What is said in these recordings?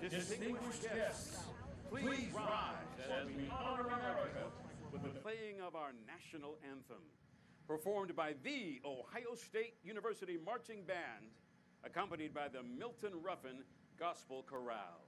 Distinguished guests, please rise as we honor America with the playing of our national anthem, performed by the Ohio State University Marching Band, accompanied by the Milton Ruffin Gospel Chorale.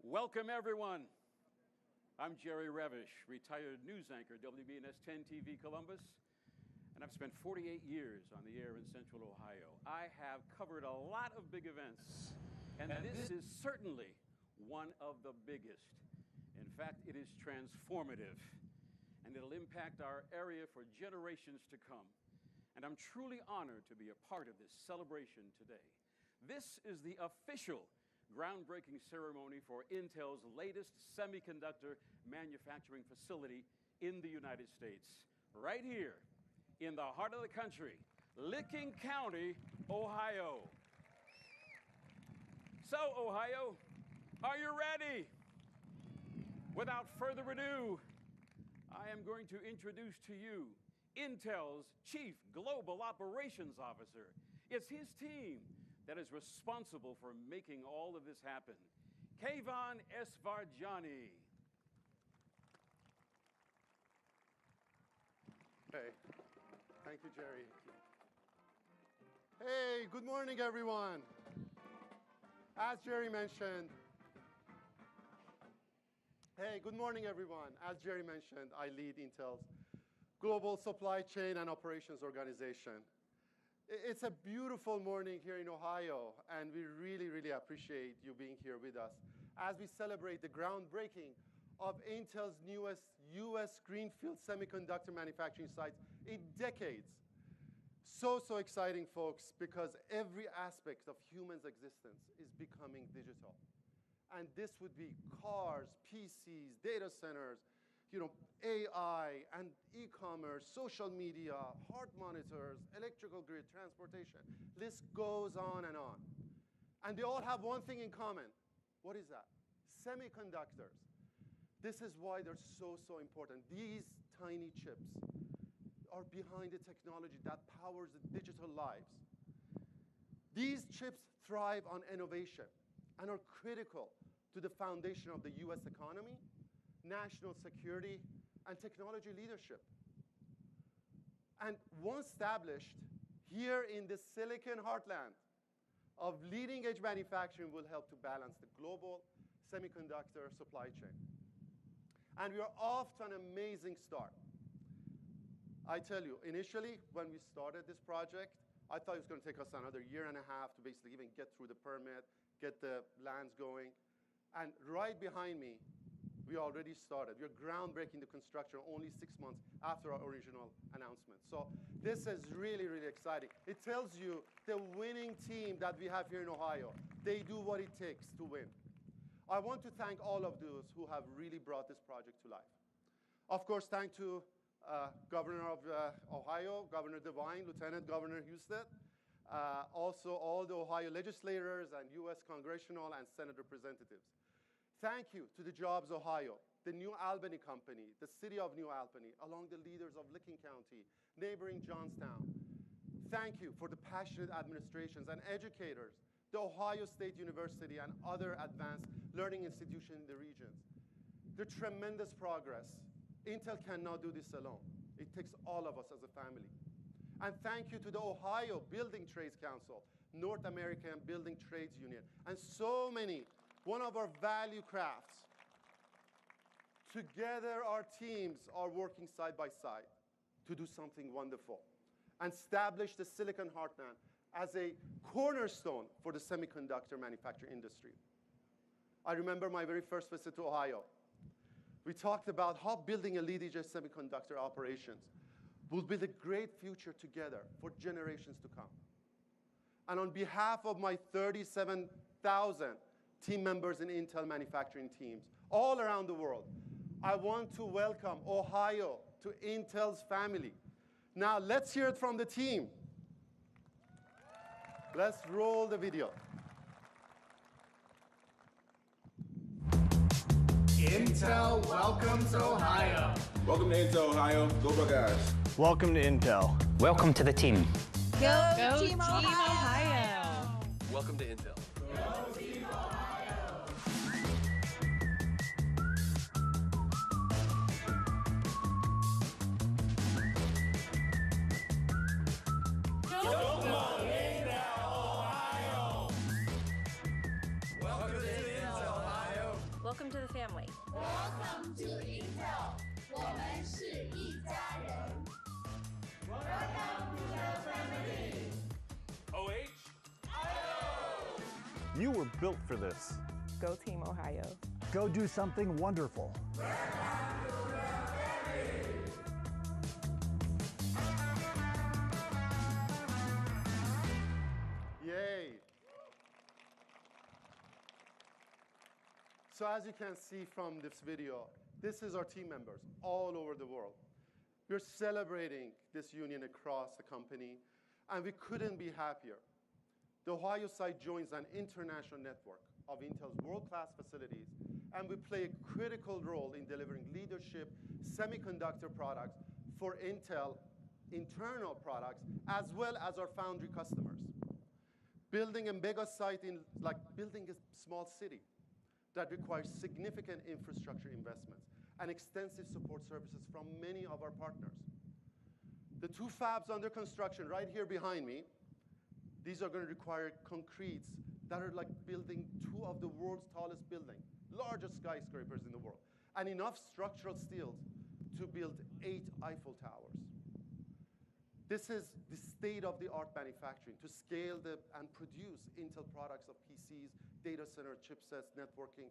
Welcome, everyone. I'm Jerry Revish, retired news anchor, WBNS 10 TV Columbus, and I've spent 48 years on the air in Central Ohio. I have covered a lot of big events, and this is certainly one of the biggest. In fact, it is transformative, and it'll impact our area for generations to come. And I'm truly honored to be a part of this celebration today. This is the official groundbreaking ceremony for Intel's latest semiconductor manufacturing facility in the United States, right here in the heart of the country, Licking County, Ohio. So, Ohio, are you ready? Without further ado, I am going to introduce to you Intel's Chief Global Operations Officer. It's his team that is responsible for making all of this happen. Keyvan Esfarjani. Hey, thank you, Jerry. Hey, good morning, everyone. As Jerry mentioned, I lead Intel's Global Supply Chain and Operations Organization. It's a beautiful morning here in Ohio, and we really, really appreciate you being here with us as we celebrate the groundbreaking of Intel's newest US greenfield semiconductor manufacturing sites in decades. So exciting, folks, because every aspect of human's existence is becoming digital. And this would be cars, PCs, data centers, AI and e-commerce, social media, heart monitors, electrical grid, transportation. List goes on. And they all have one thing in common. What is that? Semiconductors. This is why they're so important. These tiny chips are behind the technology that powers the digital lives. These chips thrive on innovation and are critical to the foundation of the US economy, national security, and technology leadership. And once established, here in the Silicon Heartland of leading-edge manufacturing will help to balance the global semiconductor supply chain. And we are off to an amazing start. I tell you, initially, when we started this project, I thought it was going to take us another year and a half to basically even get through the permit, get the lands going. And right behind me, we already started. We're groundbreaking the construction only 6 months after our original announcement. So this is really, really exciting. It tells you the winning team that we have here in Ohio, they do what it takes to win. I want to thank all of those who have really brought this project to life. Of course, thanks to Governor of Ohio, Governor DeWine, Lieutenant Governor Houston, also all the Ohio legislators and U.S. Congressional and Senate representatives. Thank you to the Jobs Ohio, the New Albany Company, the City of New Albany, along the leaders of Licking County, neighboring Johnstown. Thank you for the passionate administrations and educators, the Ohio State University and other advanced learning institutions in the regions. The tremendous progress. Intel cannot do this alone. It takes all of us as a family. And thank you to the Ohio Building Trades Council, North American Building Trades Union, and so many, one of our value crafts. Together, our teams are working side by side to do something wonderful and establish the Silicon Heartland as a cornerstone for the semiconductor manufacturing industry. I remember my very first visit to Ohio. We talked about how building a leading-edge semiconductor operations will build a great future together for generations to come. And on behalf of my 37,000 team members in Intel manufacturing teams all around the world, I want to welcome Ohio to Intel's family. Now let's hear it from the team. Let's roll the video. Intel welcomes Ohio. Welcome to Intel, Ohio. Go Buckeyes. Welcome to Intel. Welcome to the team. Go Team Ohio. Welcome to Intel. Go Team Ohio. Welcome to the family. Welcome to Intel. 我们是一家人。Welcome to the family. OH? You were built for this. Go Team Ohio. Go do something wonderful. Yay. So as you can see from this video, this is our team members all over the world. We're celebrating this union across the company, and we couldn't be happier. The Ohio site joins an international network of Intel's world-class facilities, and we play a critical role in delivering leadership semiconductor products for Intel internal products, as well as our foundry customers. Building a mega site like building a small city that requires significant infrastructure investments and extensive support services from many of our partners. The two fabs under construction right here behind me, these are going to require concretes that are like building two of the world's tallest buildings, largest skyscrapers in the world, and enough structural steel to build 8 Eiffel Towers. This is the state-of-the-art manufacturing to scale and produce Intel products of PCs, data center, chipsets, networking,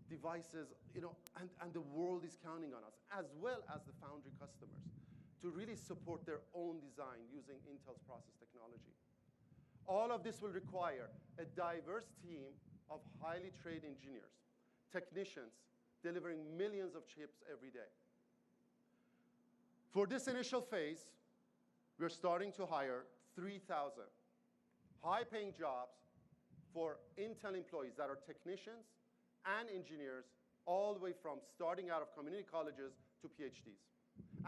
devices, and the world is counting on us, as well as the foundry customers, to really support their own design using Intel's process technology. All of this will require a diverse team of highly trained engineers, technicians, delivering millions of chips every day. For this initial phase, we're starting to hire 3,000 high-paying jobs for Intel employees that are technicians and engineers, all the way from starting out of community colleges to PhDs.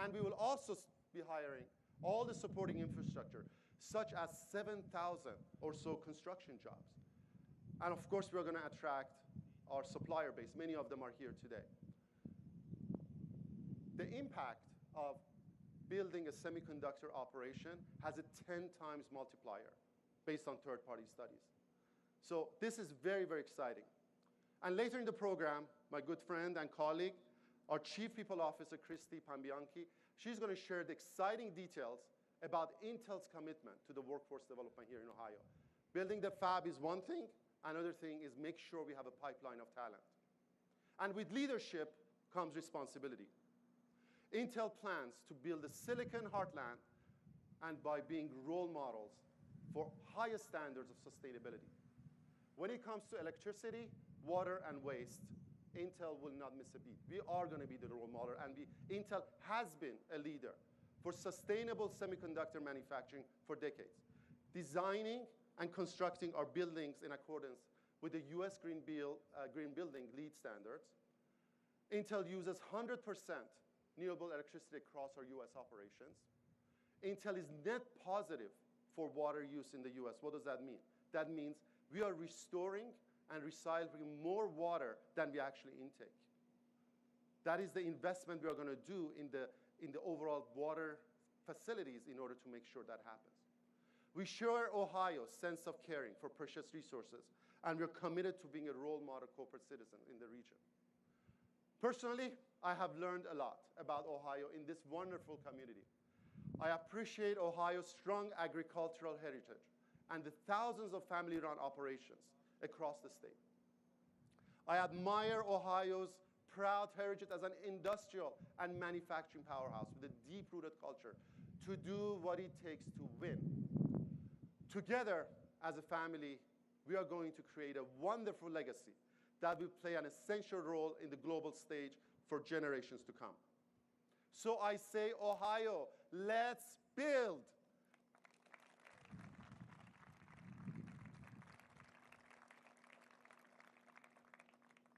And we will also be hiring all the supporting infrastructure, such as 7,000 or so construction jobs. And of course, we're going to attract our supplier base. Many of them are here today. The impact of building a semiconductor operation has a 10 times multiplier based on third-party studies. So this is very, very exciting. And later in the program, my good friend and colleague, our Chief People Officer, Christy Pambianchi, she's going to share the exciting details about Intel's commitment to the workforce development here in Ohio. Building the fab is one thing. Another thing is make sure we have a pipeline of talent. And with leadership comes responsibility. Intel plans to build a Silicon Heartland, and by being role models for highest standards of sustainability. When it comes to electricity, water, and waste, Intel will not miss a beat. We are going to be the role model, and Intel has been a leader for sustainable semiconductor manufacturing for decades, designing and constructing our buildings in accordance with the U.S. Green Building LEED standards. Intel uses 100% renewable electricity across our U.S. operations. Intel is net positive for water use in the U.S. What does that mean? That means we are restoring and recycling more water than we actually intake. That is the investment we are going to do in the overall water facilities in order to make sure that happens. We share Ohio's sense of caring for precious resources, and we're committed to being a role model corporate citizen in the region. Personally, I have learned a lot about Ohio in this wonderful community. I appreciate Ohio's strong agricultural heritage and the thousands of family-run operations across the state. I admire Ohio's proud heritage as an industrial and manufacturing powerhouse with a deep-rooted culture to do what it takes to win. Together, as a family, we are going to create a wonderful legacy that will play an essential role in the global stage for generations to come. So I say, Ohio, let's build.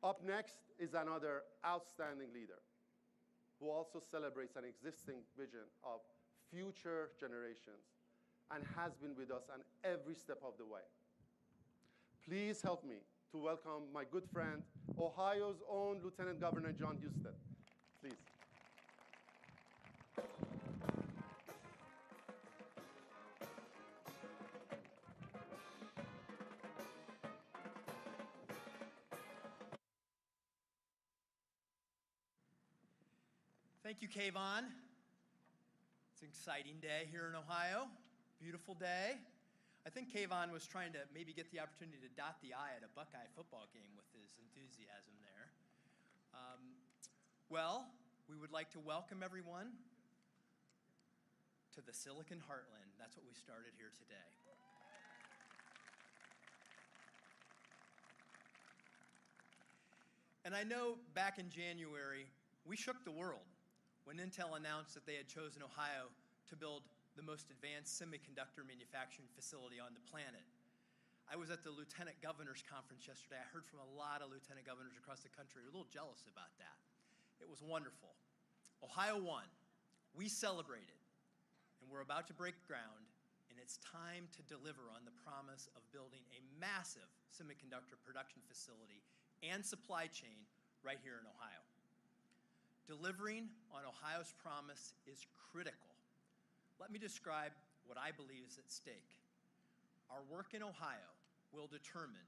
Up next is another outstanding leader who also celebrates an existing vision of future generations and has been with us on every step of the way. Please help me to welcome my good friend, Ohio's own Lieutenant Governor John Husted. Please. Thank you, Kayvon. It's an exciting day here in Ohio. Beautiful day. I think Kayvon was trying to maybe get the opportunity to dot the I at a Buckeye football game with his enthusiasm there. Well, we would like to welcome everyone to the Silicon Heartland. That's what we started here today. And I know back in January, we shook the world when Intel announced that they had chosen Ohio to build the most advanced semiconductor manufacturing facility on the planet. I was at the Lieutenant Governor's Conference yesterday. I heard from a lot of Lieutenant Governors across the country. We're a little jealous about that. It was wonderful. Ohio won. We celebrated. And we're about to break ground, and it's time to deliver on the promise of building a massive semiconductor production facility and supply chain right here in Ohio. Delivering on Ohio's promise is critical. Let me describe what I believe is at stake. Our work in Ohio will determine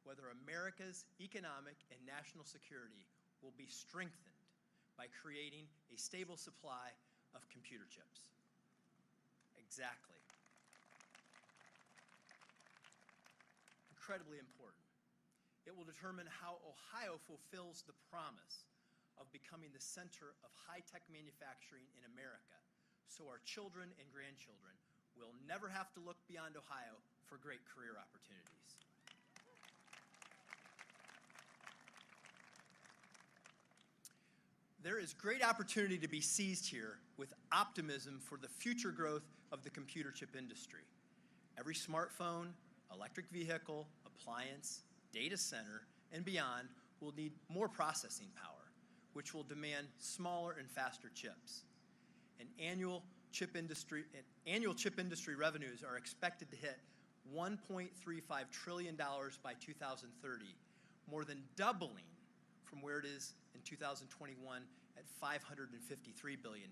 whether America's economic and national security will be strengthened by creating a stable supply of computer chips. Exactly. Incredibly important. It will determine how Ohio fulfills the promise of becoming the center of high-tech manufacturing in America, so our children and grandchildren will never have to look beyond Ohio for great career opportunities. There is great opportunity to be seized here with optimism for the future growth of the computer chip industry. Every smartphone, electric vehicle, appliance, data center, and beyond will need more processing power, which will demand smaller and faster chips. And annual chip industry revenues are expected to hit $1.35 trillion by 2030, more than doubling from where it is in 2021 at $553 billion.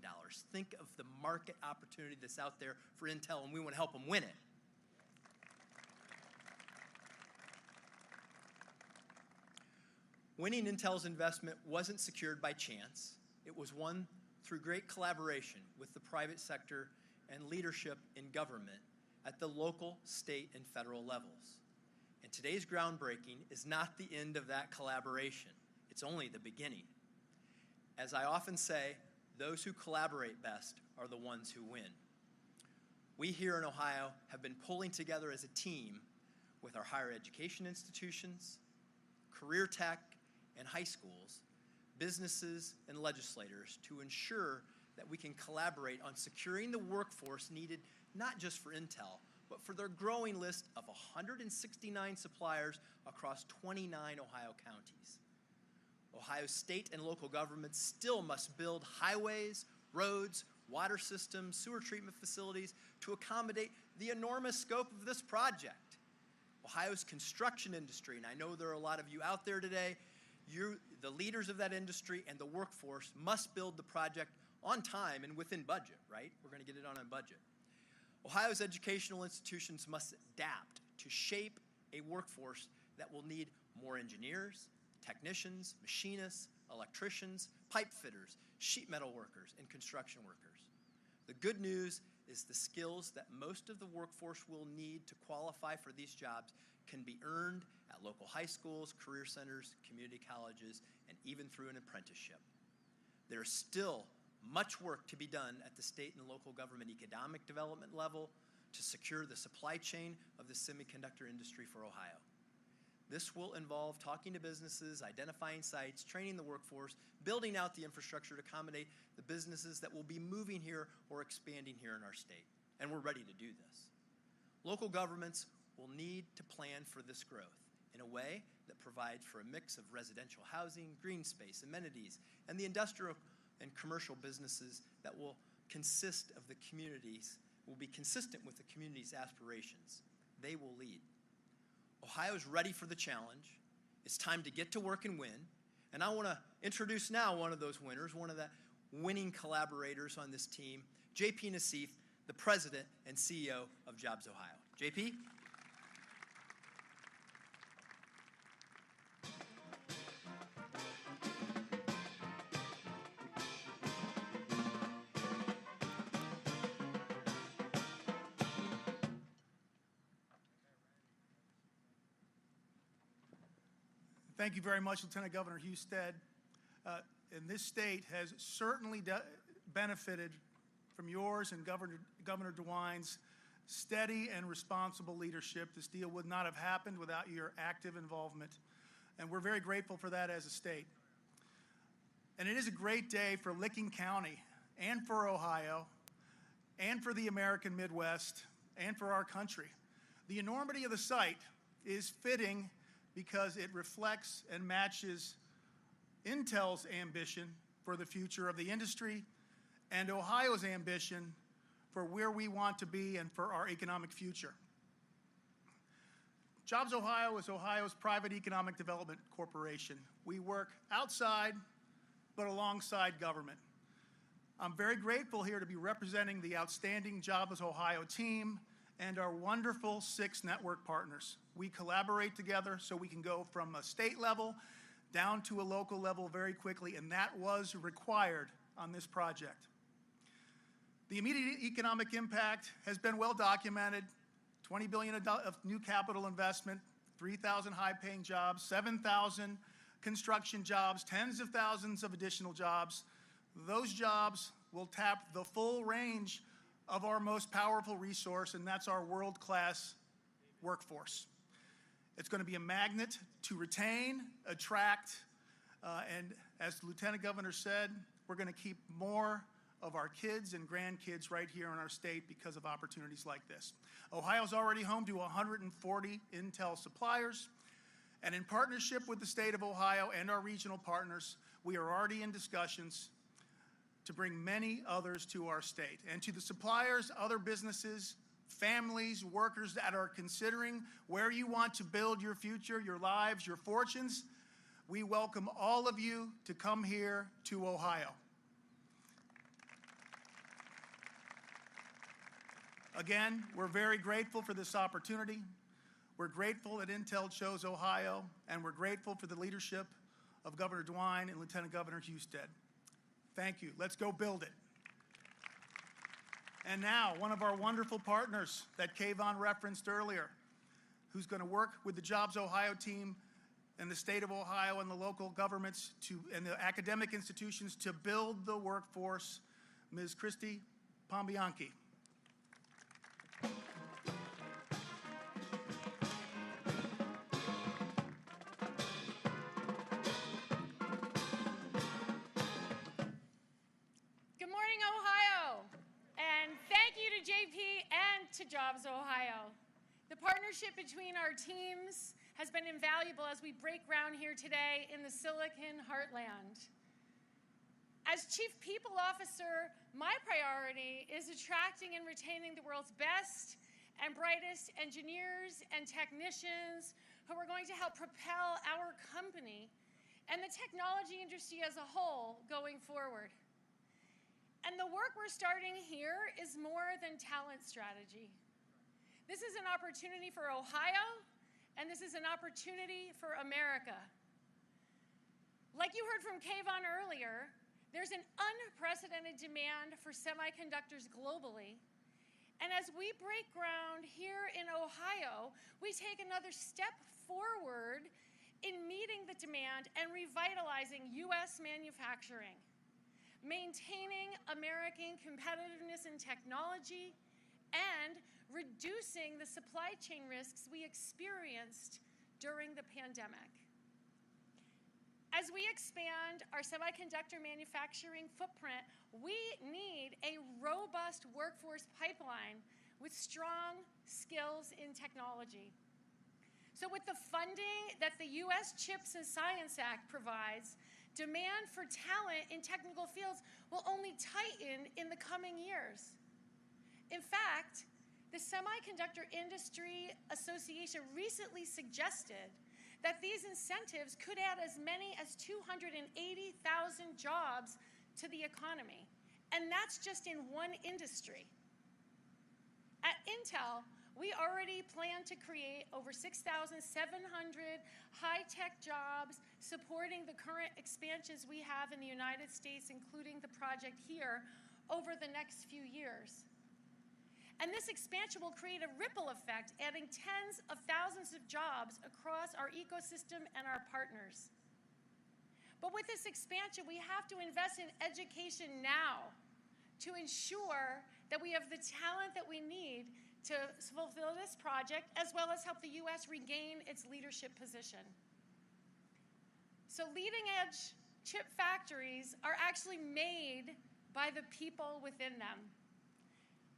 Think of the market opportunity that's out there for Intel, and we want to help them win it. Winning Intel's investment wasn't secured by chance. It was won through great collaboration with the private sector and leadership in government at the local, state, and federal levels. And today's groundbreaking is not the end of that collaboration. It's only the beginning. As I often say, those who collaborate best are the ones who win. We here in Ohio have been pulling together as a team with our higher education institutions, career tech, and high schools, businesses, and legislators to ensure that we can collaborate on securing the workforce needed not just for Intel, but for their growing list of 169 suppliers across 29 Ohio counties. Ohio state and local governments still must build highways, roads, water systems, sewer treatment facilities to accommodate the enormous scope of this project. Ohio's construction industry, and I know there are a lot of you out there today, the leaders of that industry and the workforce must build the project on time and within budget, right? We're going to get it on a budget. Ohio's educational institutions must adapt to shape a workforce that will need more engineers, technicians, machinists, electricians, pipe fitters, sheet metal workers, and construction workers. The good news is the skills that most of the workforce will need to qualify for these jobs can be earned at local high schools, career centers, community colleges, and even through an apprenticeship. There's still much work to be done at the state and local government economic development level to secure the supply chain of the semiconductor industry for Ohio. This will involve talking to businesses, identifying sites, training the workforce, building out the infrastructure to accommodate the businesses that will be moving here or expanding here in our state. And we're ready to do this. Local governments will need to plan for this growth in a way that provides for a mix of residential housing, green space, amenities, and the industrial and commercial businesses that will be consistent with the community's aspirations. They will lead. Ohio's ready for the challenge. It's time to get to work and win. And I want to introduce now one of those winners, one of the winning collaborators on this team, JP Nassif, the president and CEO of Jobs Ohio. JP? Thank you very much, Lieutenant Governor Husted. And this state has certainly benefited from yours and Governor DeWine's steady and responsible leadership. This deal would not have happened without your active involvement, and we're very grateful for that as a state. And it is a great day for Licking County and for Ohio and for the American Midwest and for our country. The enormity of the site is fitting because it reflects and matches Intel's ambition for the future of the industry and Ohio's ambition for where we want to be and for our economic future. Jobs Ohio is Ohio's private economic development corporation. We work outside but alongside government. I'm very grateful here to be representing the outstanding Jobs Ohio team and our wonderful 6 network partners. We collaborate together so we can go from a state level down to a local level very quickly, and that was required on this project. The immediate economic impact has been well documented. $20 billion of new capital investment, 3,000 high-paying jobs, 7,000 construction jobs, tens of thousands of additional jobs. Those jobs will tap the full range of our most powerful resource, and that's our world-class workforce. It's going to be a magnet to retain, attract, and as the Lieutenant Governor said, we're going to keep more of our kids and grandkids right here in our state because of opportunities like this. Ohio's already home to 140 Intel suppliers, and in partnership with the state of Ohio and our regional partners, we are already in discussions to bring many others to our state. And to the suppliers, other businesses, families, workers that are considering where you want to build your future, your lives, your fortunes, we welcome all of you to come here to Ohio. Again, we're very grateful for this opportunity. We're grateful that Intel chose Ohio, and we're grateful for the leadership of Governor DeWine and Lieutenant Governor Husted. Thank you. Let's go build it. And now, one of our wonderful partners that Kayvon referenced earlier, who's going to work with the Jobs Ohio team and the state of Ohio and the local governments and the academic institutions to build the workforce, Ms. Christy Pombianchi. JP and to Jobs Ohio. The partnership between our teams has been invaluable as we break ground here today in the Silicon Heartland. As Chief People Officer, my priority is attracting and retaining the world's best and brightest engineers and technicians who are going to help propel our company and the technology industry as a whole going forward. And the work we're starting here is more than talent strategy. This is an opportunity for Ohio, and this is an opportunity for America. Like you heard from Kayvon earlier, there's an unprecedented demand for semiconductors globally. And as we break ground here in Ohio, we take another step forward in meeting the demand and revitalizing U.S. manufacturing, maintaining American competitiveness in technology, and reducing the supply chain risks we experienced during the pandemic. As we expand our semiconductor manufacturing footprint, we need a robust workforce pipeline with strong skills in technology. So with the funding that the U.S. CHIPS and Science Act provides, demand for talent in technical fields will only tighten in the coming years. In fact, the Semiconductor Industry Association recently suggested that these incentives could add as many as 280,000 jobs to the economy. And that's just in one industry. At Intel, we already plan to create over 6,700 high-tech jobs supporting the current expansions we have in the United States, including the project here, over the next few years. And this expansion will create a ripple effect, adding tens of thousands of jobs across our ecosystem and our partners. But with this expansion, we have to invest in education now to ensure that we have the talent that we need to fulfill this project, as well as help the U.S. regain its leadership position. So leading-edge chip factories are actually made by the people within them.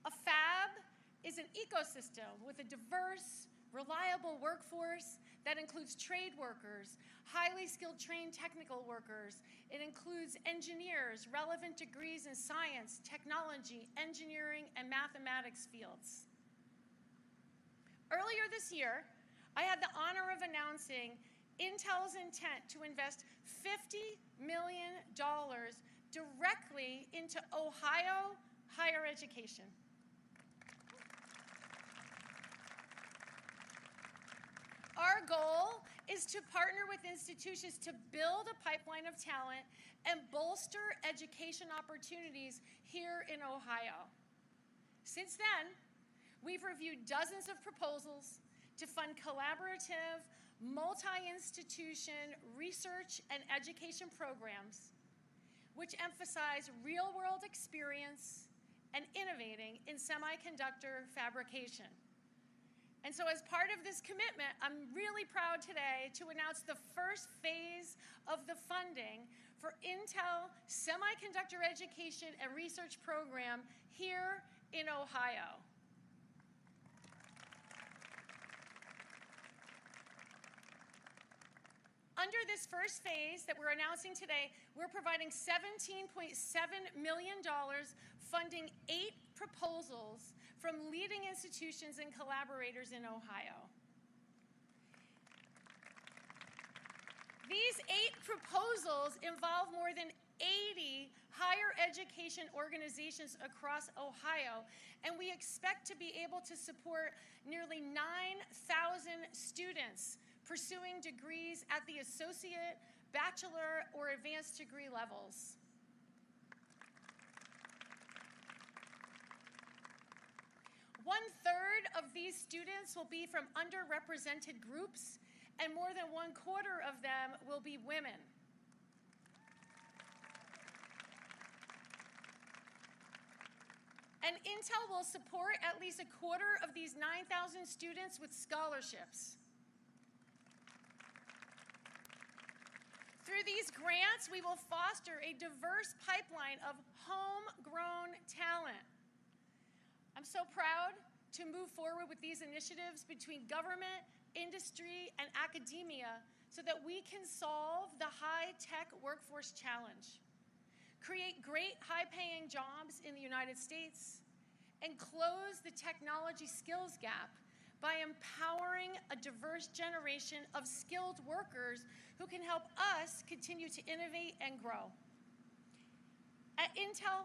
A fab is an ecosystem with a diverse, reliable workforce that includes trade workers, highly skilled trained technical workers. It includes engineers, relevant degrees in science, technology, engineering, and mathematics fields. Earlier this year, I had the honor of announcing Intel's intent to invest $50 million directly into Ohio higher education. Our goal is to partner with institutions to build a pipeline of talent and bolster education opportunities here in Ohio. Since then, we've reviewed dozens of proposals to fund collaborative, multi-institution research and education programs which emphasize real-world experience and innovating in semiconductor fabrication. And so as part of this commitment, I'm really proud today to announce the first phase of the funding for Intel Semiconductor Education and Research Program here in Ohio. Under this first phase that we're announcing today, we're providing $17.7 million funding 8 proposals from leading institutions and collaborators in Ohio. These 8 proposals involve more than 80 higher education organizations across Ohio, and we expect to be able to support nearly 9,000 students pursuing degrees at the associate, bachelor, or advanced degree levels. One-third of these students will be from underrepresented groups, and more than 1/4 of them will be women. And Intel will support at least 1/4 of these 9,000 students with scholarships. Through these grants, we will foster a diverse pipeline of homegrown talent. I'm so proud to move forward with these initiatives between government, industry, and academia so that we can solve the high-tech workforce challenge, create great high-paying jobs in the United States, and close the technology skills gap by empowering a diverse generation of skilled workers who can help us continue to innovate and grow. At Intel,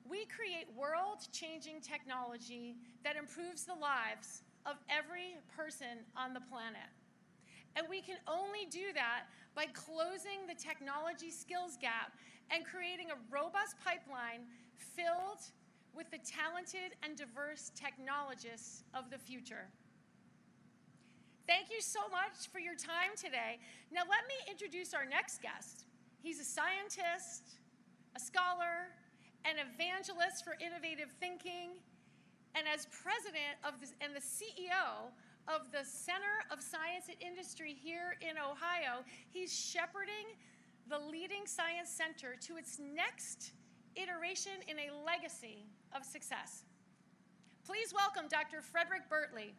we create world-changing technology that improves the lives of every person on the planet. And we can only do that by closing the technology skills gap and creating a robust pipeline filled with the talented and diverse technologists of the future. Thank you so much for your time today. Now let me introduce our next guest. He's a scientist, a scholar, an evangelist for innovative thinking, and as president of and the CEO of the Center of Science and Industry here in Ohio, he's shepherding the leading science center to its next iteration in a legacy of success. Please welcome Dr. Frederick Bertley.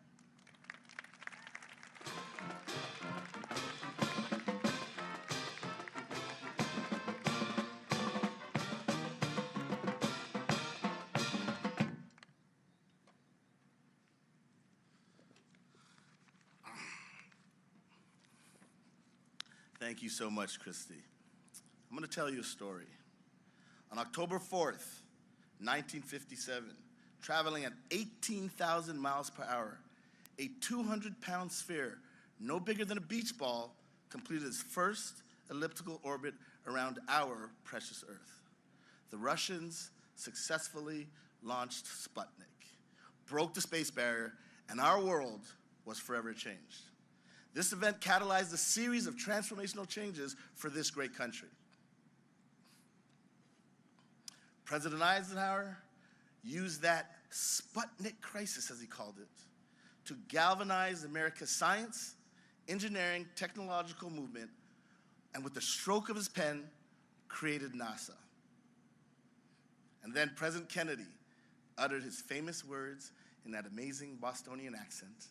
Thank you so much, Christy. I'm going to tell you a story. On October 4th, 1957, traveling at 18,000 miles per hour, a 200-pound sphere, no bigger than a beach ball, completed its first elliptical orbit around our precious Earth. The Russians successfully launched Sputnik, broke the space barrier, and our world was forever changed. This event catalyzed a series of transformational changes for this great country. President Eisenhower used that Sputnik crisis, as he called it, to galvanize America's science, engineering, technological movement, and with the stroke of his pen, created NASA. And then President Kennedy uttered his famous words in that amazing Bostonian accent: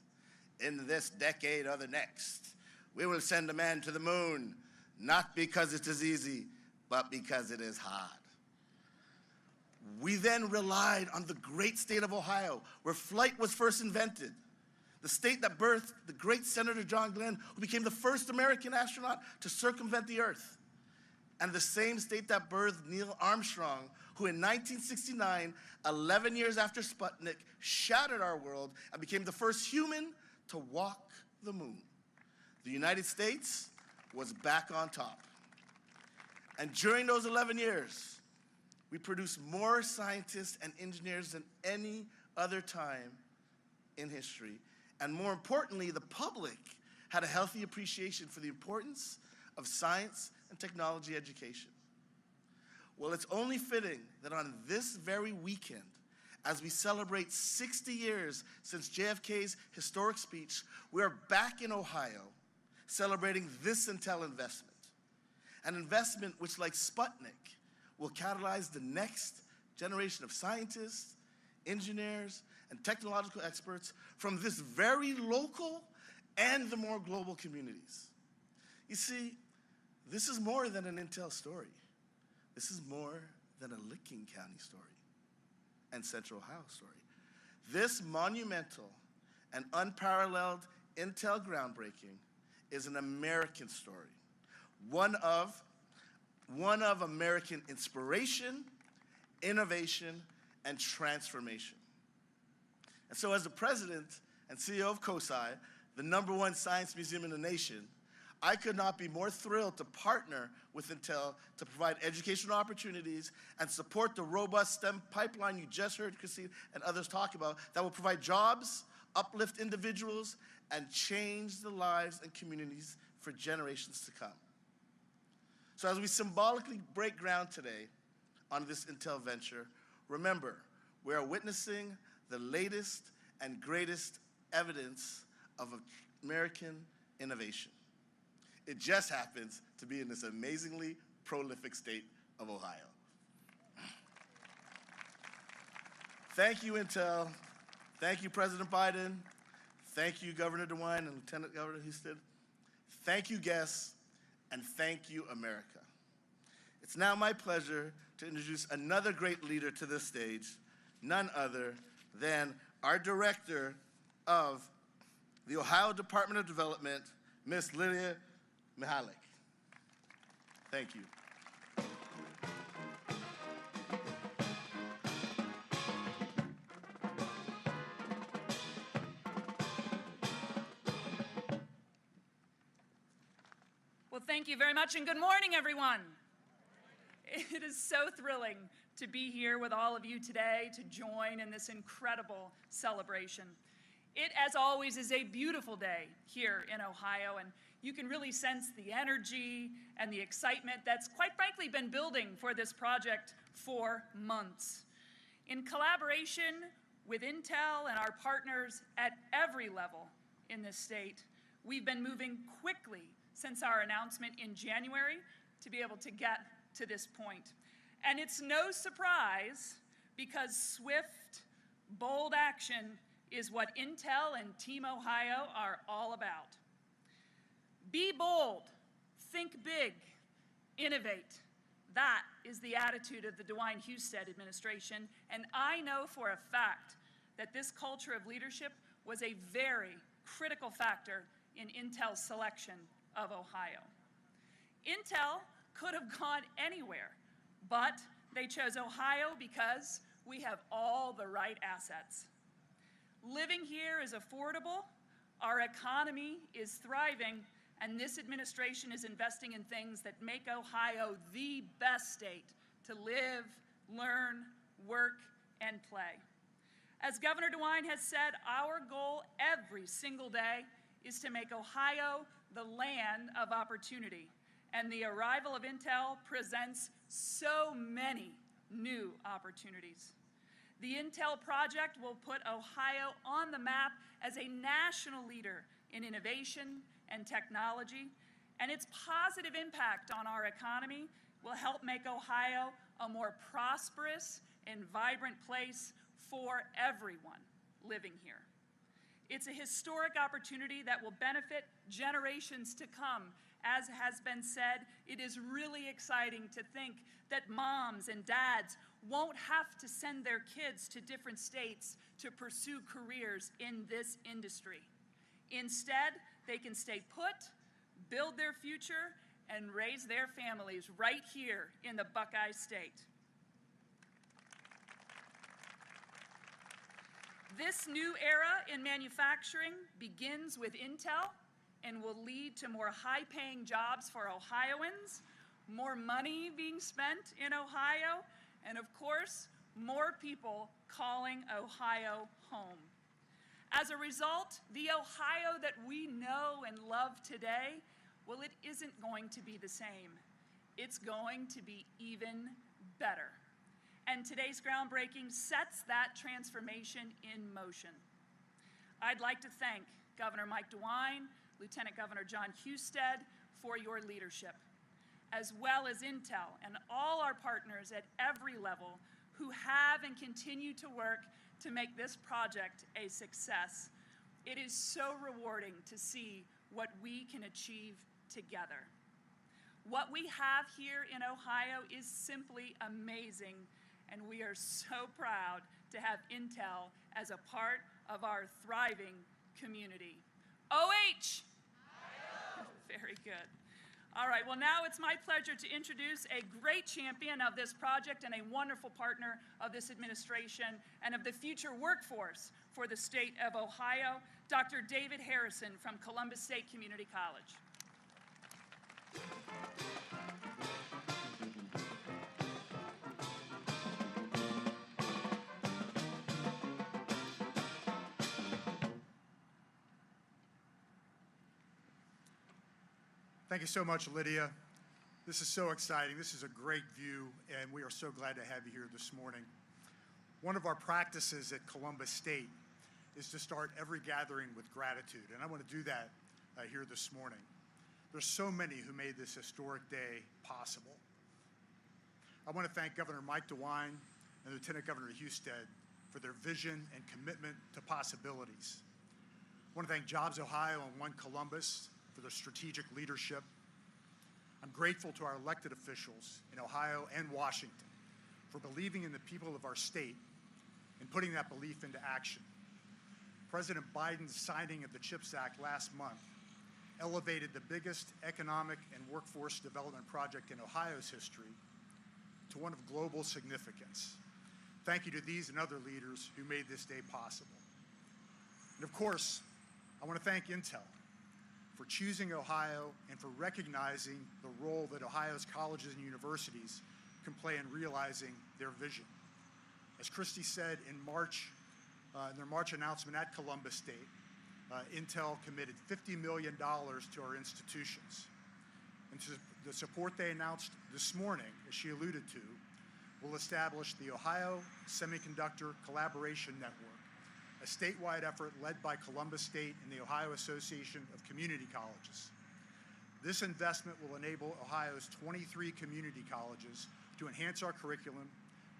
"In this decade or the next, we will send a man to the moon, not because it is easy, but because it is hard." We then relied on the great state of Ohio, where flight was first invented, the state that birthed the great Senator John Glenn, who became the first American astronaut to circumvent the Earth, and the same state that birthed Neil Armstrong, who in 1969, 11 years after Sputnik, shattered our world and became the first human to walk the moon. The United States was back on top. And during those 11 years, we produced more scientists and engineers than any other time in history. And more importantly, the public had a healthy appreciation for the importance of science and technology education. Well, it's only fitting that on this very weekend, as we celebrate 60 years since JFK's historic speech, we are back in Ohio celebrating this Intel investment. An investment which, like Sputnik, will catalyze the next generation of scientists, engineers, and technological experts from this very local and the more global communities. You see, this is more than an Intel story. This is more than a Licking County story and Central Ohio story. This monumental and unparalleled Intel groundbreaking is an American story, one of American inspiration, innovation, and transformation. And so as the president and CEO of COSI, the #1 science museum in the nation, I could not be more thrilled to partner with Intel to provide educational opportunities and support the robust STEM pipeline you just heard Christine and others talk about that will provide jobs, uplift individuals, and change the lives and communities for generations to come. So as we symbolically break ground today on this Intel venture, remember, we are witnessing the latest and greatest evidence of American innovation. It just happens to be in this amazingly prolific state of Ohio. Thank you, Intel. Thank you, President Biden. Thank you, Governor DeWine and Lieutenant Governor Houston. Thank you, guests, and thank you, America. It's now my pleasure to introduce another great leader to this stage, none other than our Director of the Ohio Department of Development, Ms. Lydia Mihalik. Thank you. Well, thank you very much, and good morning, everyone. It is so thrilling to be here with all of you today to join in this incredible celebration. It, as always, is a beautiful day here in Ohio, and you can really sense the energy and the excitement that's quite frankly been building for this project for months. In collaboration with Intel and our partners at every level in this state, we've been moving quickly since our announcement in January to be able to get to this point. And it's no surprise because swift, bold action is what Intel and Team Ohio are all about. Be bold, think big, innovate. That is the attitude of the DeWine Husted administration, and I know for a fact that this culture of leadership was a very critical factor in Intel's selection of Ohio. Intel could have gone anywhere, but they chose Ohio because we have all the right assets. Living here is affordable, our economy is thriving, and this administration is investing in things that make Ohio the best state to live, learn, work, and play. As Governor DeWine has said, our goal every single day is to make Ohio the land of opportunity, and the arrival of Intel presents so many new opportunities. The Intel project will put Ohio on the map as a national leader in innovation and technology, and its positive impact on our economy will help make Ohio a more prosperous and vibrant place for everyone living here. It's a historic opportunity that will benefit generations to come. As has been said, it is really exciting to think that moms and dads won't have to send their kids to different states to pursue careers in this industry. Instead, they can stay put, build their future, and raise their families right here in the Buckeye State. This new era in manufacturing begins with Intel and will lead to more high-paying jobs for Ohioans, more money being spent in Ohio, and of course, more people calling Ohio home. As a result, the Ohio that we know and love today, well, it isn't going to be the same. It's going to be even better. And today's groundbreaking sets that transformation in motion. I'd like to thank Governor Mike DeWine, Lieutenant Governor John Husted for your leadership, as well as Intel and all our partners at every level who have and continue to work to make this project a success. It is so rewarding to see what we can achieve together. What we have here in Ohio is simply amazing, and we are so proud to have Intel as a part of our thriving community. OH! Very good. All right, well now it's my pleasure to introduce a great champion of this project and a wonderful partner of this administration and of the future workforce for the state of Ohio, Dr. David Harrison from Columbus State Community College. Thank you so much, Lydia. This is so exciting. This is a great view, and we are so glad to have you here this morning. One of our practices at Columbus State is to start every gathering with gratitude, and I want to do that here this morning. There's so many who made this historic day possible. I want to thank Governor Mike DeWine and Lieutenant Governor Husted for their vision and commitment to possibilities. I want to thank Jobs Ohio and One Columbus for their strategic leadership. I'm grateful to our elected officials in Ohio and Washington for believing in the people of our state and putting that belief into action. President Biden's signing of the CHIPS Act last month elevated the biggest economic and workforce development project in Ohio's history to one of global significance. Thank you to these and other leaders who made this day possible. And of course, I want to thank Intel for choosing Ohio and for recognizing the role that Ohio's colleges and universities can play in realizing their vision. As Christy said in their March announcement at Columbus State, Intel committed $50 million to our institutions. And the support they announced this morning, as she alluded to, will establish the Ohio Semiconductor Collaboration Network, a statewide effort led by Columbus State and the Ohio Association of Community Colleges. This investment will enable Ohio's 23 community colleges to enhance our curriculum,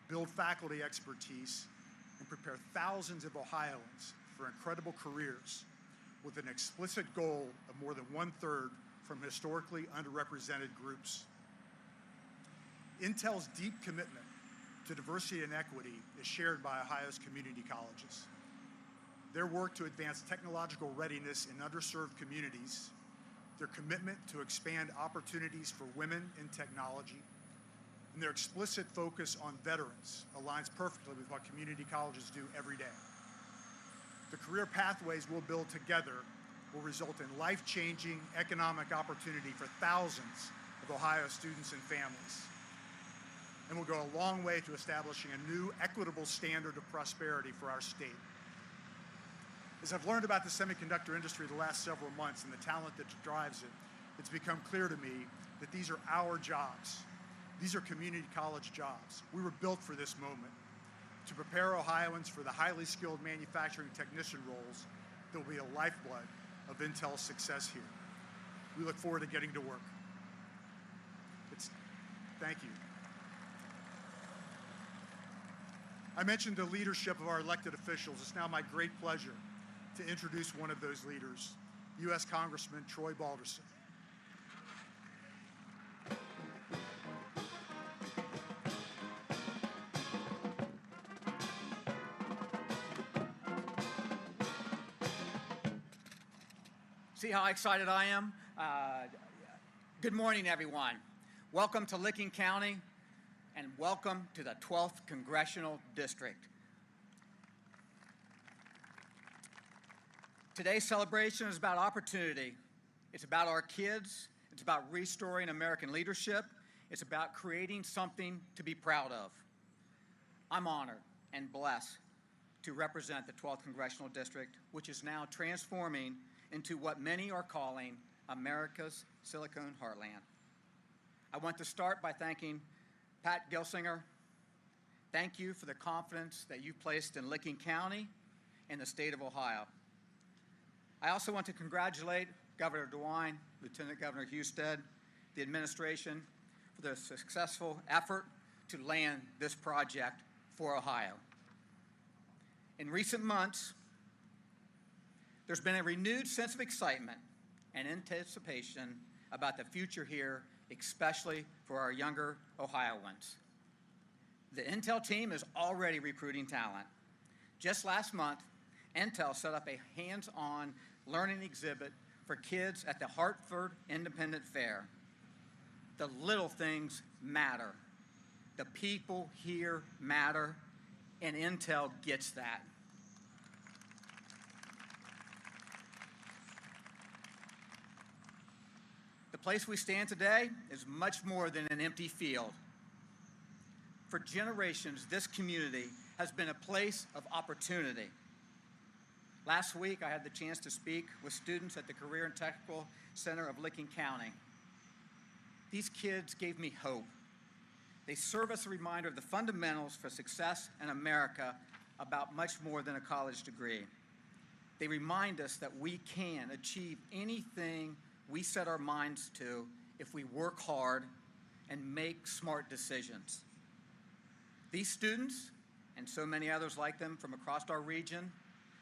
build faculty expertise, and prepare thousands of Ohioans for incredible careers with an explicit goal of more than 1/3 from historically underrepresented groups. Intel's deep commitment to diversity and equity is shared by Ohio's community colleges. Their work to advance technological readiness in underserved communities, their commitment to expand opportunities for women in technology, and their explicit focus on veterans aligns perfectly with what community colleges do every day. The career pathways we'll build together will result in life-changing economic opportunity for thousands of Ohio students and families, and will go a long way to establishing a new equitable standard of prosperity for our state. As I've learned about the semiconductor industry the last several months and the talent that drives it, it's become clear to me that these are our jobs. These are community college jobs. We were built for this moment, to prepare Ohioans for the highly skilled manufacturing technician roles that will be a lifeblood of Intel's success here. We look forward to getting to work. Thank you. I mentioned the leadership of our elected officials. It's now my great pleasure to introduce one of those leaders, U.S. Congressman Troy Balderson. See how excited I am? Good morning, everyone. Welcome to Licking County, and welcome to the 12th Congressional District. Today's celebration is about opportunity. It's about our kids. It's about restoring American leadership. It's about creating something to be proud of. I'm honored and blessed to represent the 12th Congressional District, which is now transforming into what many are calling America's Silicon Heartland. I want to start by thanking Pat Gelsinger. Thank you for the confidence that you've placed in Licking County and the state of Ohio. I also want to congratulate Governor DeWine, Lieutenant Governor Husted, the administration for their successful effort to land this project for Ohio. In recent months, there's been a renewed sense of excitement and anticipation about the future here, especially for our younger Ohioans. The Intel team is already recruiting talent. Just last month, Intel set up a hands-on learning exhibit for kids at the Hartford Independent Fair. The little things matter. The people here matter, and Intel gets that. The place we stand today is much more than an empty field. For generations, this community has been a place of opportunity. Last week, I had the chance to speak with students at the Career and Technical Center of Licking County. These kids gave me hope. They serve as a reminder of the fundamentals for success in America about much more than a college degree. They remind us that we can achieve anything we set our minds to if we work hard and make smart decisions. These students and so many others like them from across our region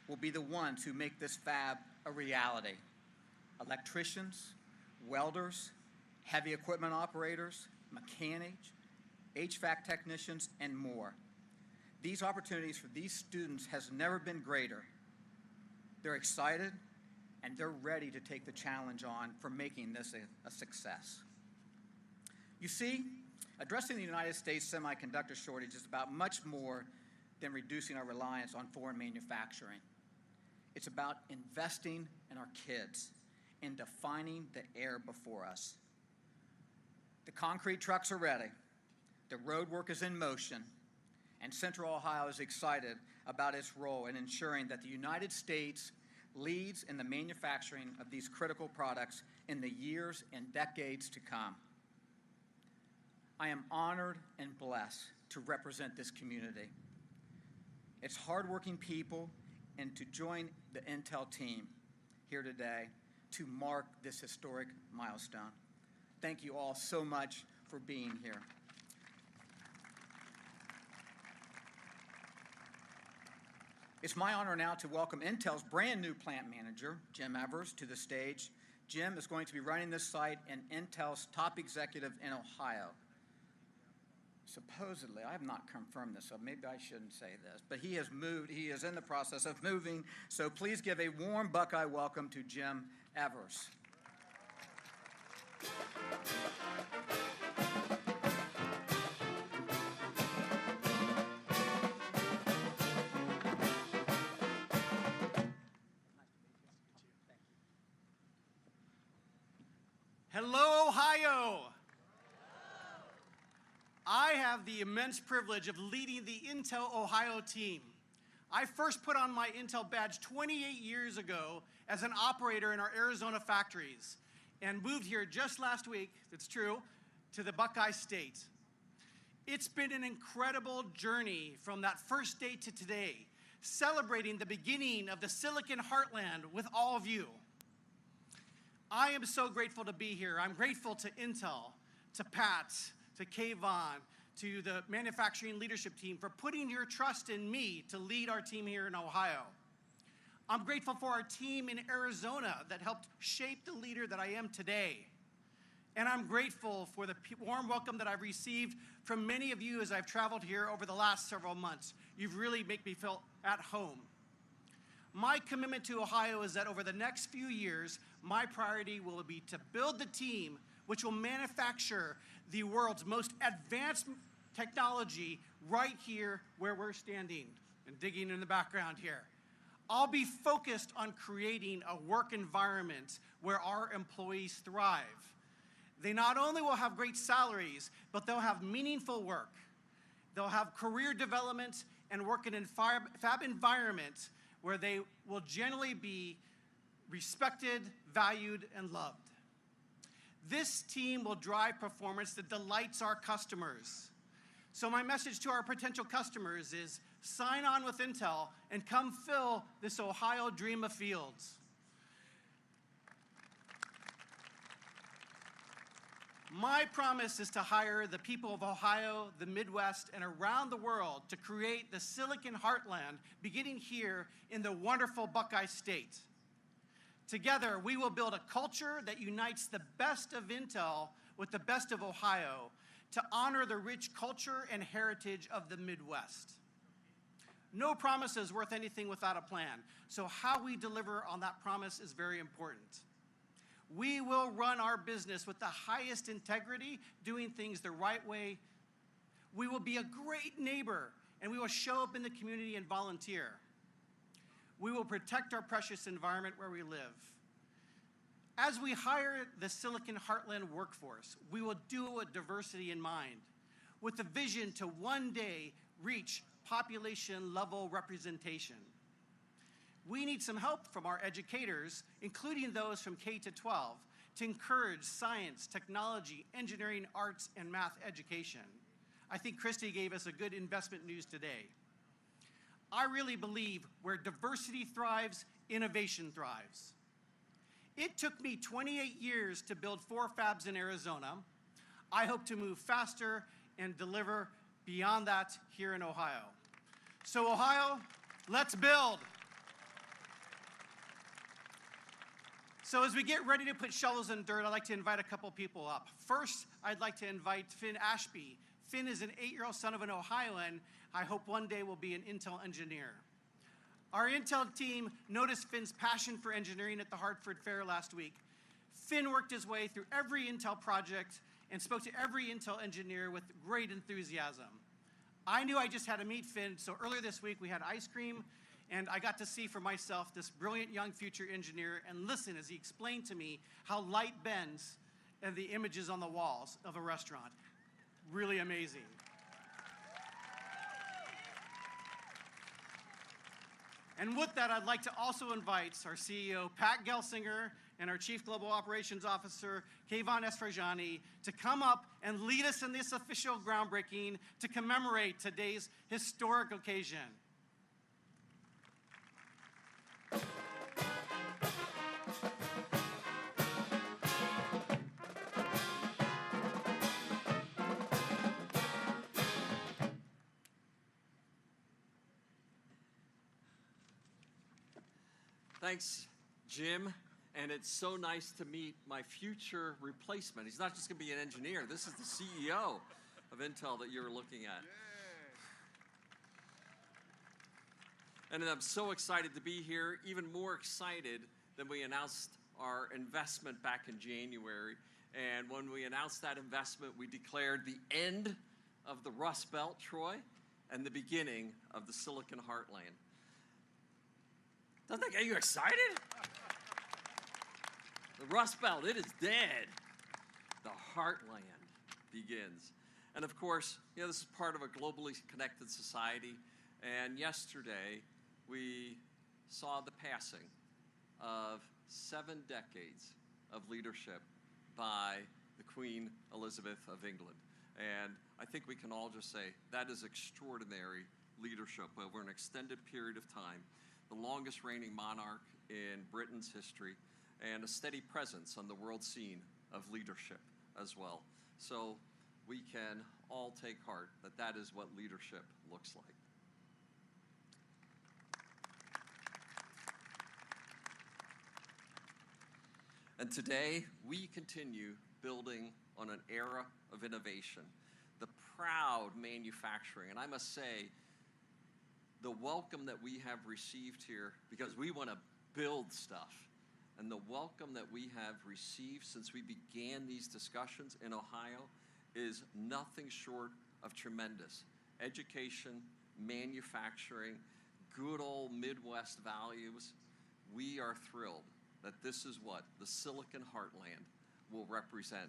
will be the ones who make this fab a reality. Electricians, welders, heavy equipment operators, mechanics, HVAC technicians, and more. These opportunities for these students has never been greater. They're excited and they're ready to take the challenge on for making this a success. You see, addressing the United States semiconductor shortage is about much more than reducing our reliance on foreign manufacturing. It's about investing in our kids and defining the air before us. The concrete trucks are ready, the road work is in motion, and Central Ohio is excited about its role in ensuring that the United States leads in the manufacturing of these critical products in the years and decades to come. I am honored and blessed to represent this community. It's hardworking people and to join the Intel team here today to mark this historic milestone. Thank you all so much for being here. It's my honor now to welcome Intel's brand new plant manager, Jim Evers, to the stage. Jim is going to be running this site and Intel's top executive in Ohio. Supposedly, I have not confirmed this, so maybe I shouldn't say this, but he has moved, he is in the process of moving, so please give a warm Buckeye welcome to Jim Evers. Hello, Ohio. I have the immense privilege of leading the Intel Ohio team. I first put on my Intel badge 28 years ago as an operator in our Arizona factories and moved here just last week, it's true, to the Buckeye State. It's been an incredible journey from that first day to today, celebrating the beginning of the Silicon Heartland with all of you. I am so grateful to be here. I'm grateful to Intel, to Pat, to Kayvon, to the manufacturing leadership team for putting your trust in me to lead our team here in Ohio. I'm grateful for our team in Arizona that helped shape the leader that I am today. And I'm grateful for the warm welcome that I've received from many of you as I've traveled here over the last several months. You've really made me feel at home. My commitment to Ohio is that over the next few years, my priority will be to build the team which will manufacture the world's most advanced technology right here where we're standing and digging in the background here. I'll be focused on creating a work environment where our employees thrive. They not only will have great salaries, but they'll have meaningful work. They'll have career development and work in a fab environment where they will generally be respected, valued, and loved. This team will drive performance that delights our customers. So my message to our potential customers is sign on with Intel and come fill this Ohio dream of fields. My promise is to hire the people of Ohio, the Midwest, and around the world to create the Silicon Heartland, beginning here in the wonderful Buckeye State. Together, we will build a culture that unites the best of Intel with the best of Ohio to honor the rich culture and heritage of the Midwest. No promise is worth anything without a plan, so how we deliver on that promise is very important. We will run our business with the highest integrity, doing things the right way. We will be a great neighbor, and we will show up in the community and volunteer. We will protect our precious environment where we live. As we hire the Silicon Heartland workforce, we will do it with diversity in mind, with the vision to one day reach population-level representation. We need some help from our educators, including those from K-12, to encourage science, technology, engineering, arts, and math education. I think Christy gave us a good investment news today. I really believe where diversity thrives, innovation thrives. It took me 28 years to build 4 fabs in Arizona. I hope to move faster and deliver beyond that here in Ohio. So Ohio, let's build. So as we get ready to put shovels in dirt, I'd like to invite a couple people up. First, I'd like to invite Finn Ashby. Finn is an 8-year-old son of an Ohioan. I hope one day will be an Intel engineer. Our Intel team noticed Finn's passion for engineering at the Hartford Fair last week. Finn worked his way through every Intel project and spoke to every Intel engineer with great enthusiasm. I knew I just had to meet Finn, so earlier this week we had ice cream, and I got to see for myself this brilliant young future engineer and listen as he explained to me how light bends and the images on the walls of a restaurant. Really amazing. And with that, I'd like to also invite our CEO, Pat Gelsinger, and our Chief Global Operations Officer, Kayvon Esfarjani, to come up and lead us in this official groundbreaking to commemorate today's historic occasion. Thanks, Jim, and it's so nice to meet my future replacement. He's not just going to be an engineer. This is the CEO of Intel that you're looking at. And I'm so excited to be here, even more excited than we announced our investment back in January. And when we announced that investment, we declared the end of the Rust Belt, Troy, and the beginning of the Silicon Heartland. Doesn't that get you excited? The Rust Belt, it is dead. The Heartland begins. And of course, this is part of a globally connected society. And yesterday, we saw the passing of 7 decades of leadership by the Queen Elizabeth of England. And I think we can all just say that is extraordinary leadership over an extended period of time. The longest reigning monarch in Britain's history, and a steady presence on the world scene of leadership as well. So we can all take heart that that is what leadership looks like. And today, we continue building on an era of innovation, the proud manufacturing, and I must say, the welcome that we have received here, because we want to build stuff, and the welcome that we have received since we began these discussions in Ohio is nothing short of tremendous. Education, manufacturing, good old Midwest values. We are thrilled that this is what the Silicon Heartland will represent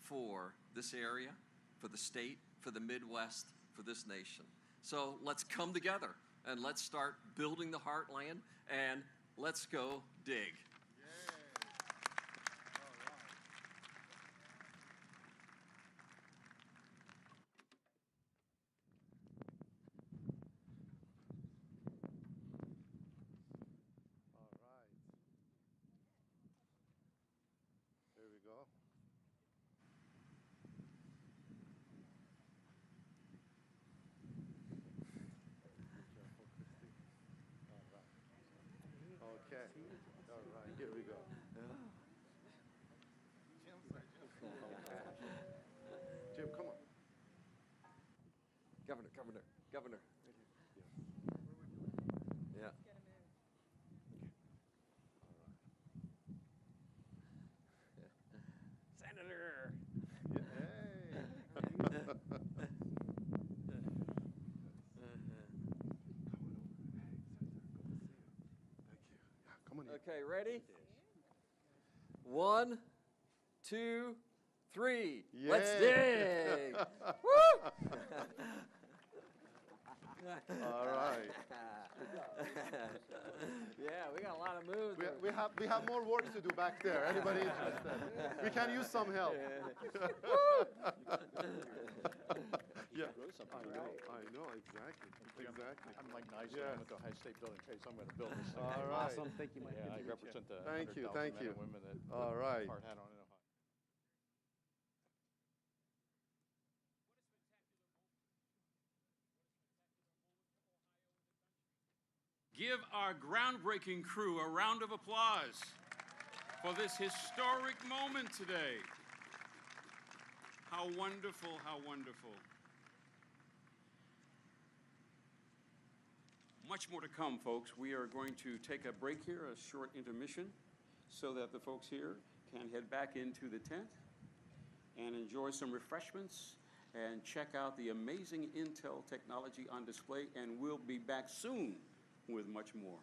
for this area, for the state, for the Midwest, for this nation. So let's come together. And let's start building the heartland, and let's go dig. All right. Here we go. Okay. All right, here we go. Jim, come on. Governor. Yeah. Senator. Okay, ready? 1, 2, 3. Yeah. Let's dig. Woo! All right. Yeah, we got a lot of moves. We have more work to do back there. Anybody interested? We can use some help. Yeah. I know, exactly. I'm Mike Nice. I went to Ohio State Building Trades, so I'm going to build this thing. All right. Awesome. Thank you, Mike. Yeah, I represent the Thank you. 100,000 men and women that All right. hard hat on in Ohio. Give our groundbreaking crew a round of applause for this historic moment today. How wonderful, how wonderful. Much more to come, folks. We are going to take a break here, a short intermission, so that the folks here can head back into the tent and enjoy some refreshments and check out the amazing Intel technology on display, and we'll be back soon with much more.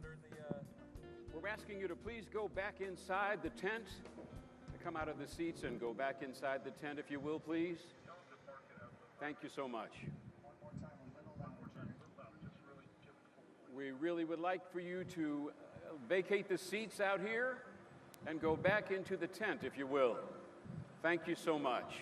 under the... We're asking you to please go back inside the tent. Come out of the seats and go back inside the tent, if you will, please. Thank you so much. We really would like for you to vacate the seats out here and go back into the tent, if you will. Thank you so much.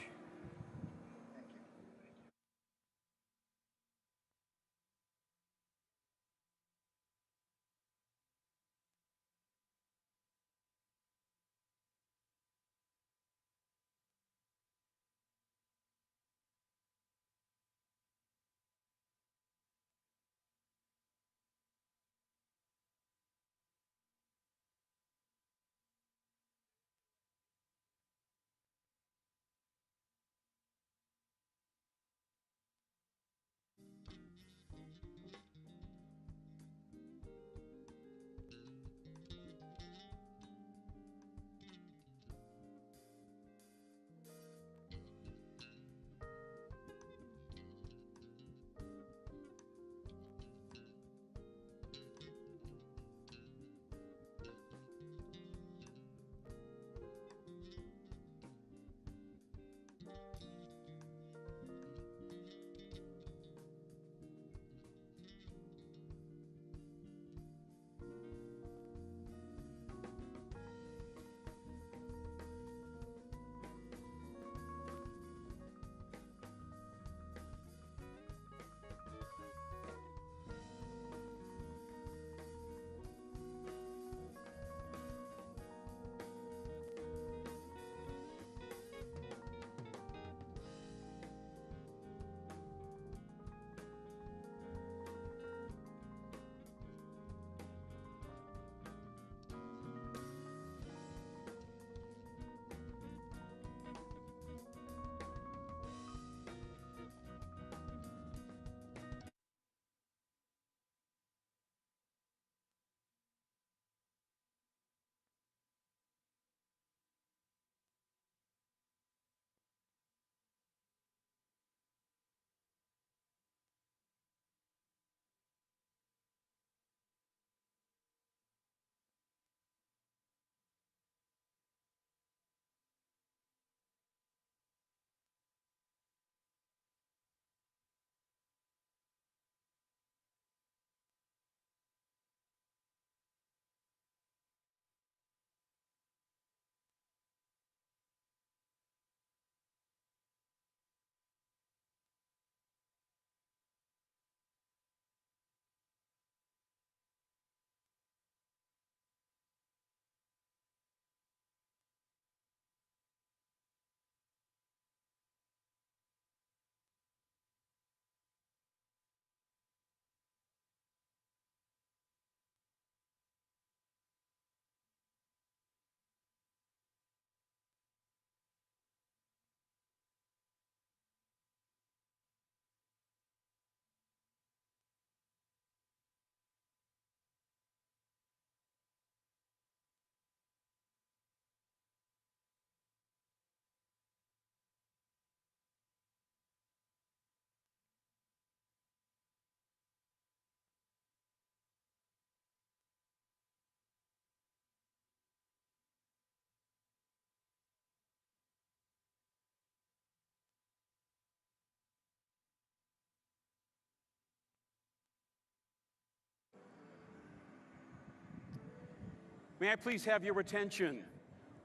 May I please have your attention?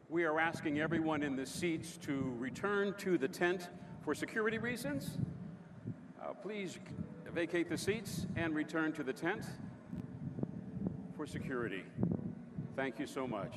We are asking everyone in the seats to return to the tent for security reasons. Please vacate the seats and return to the tent for security. Thank you so much.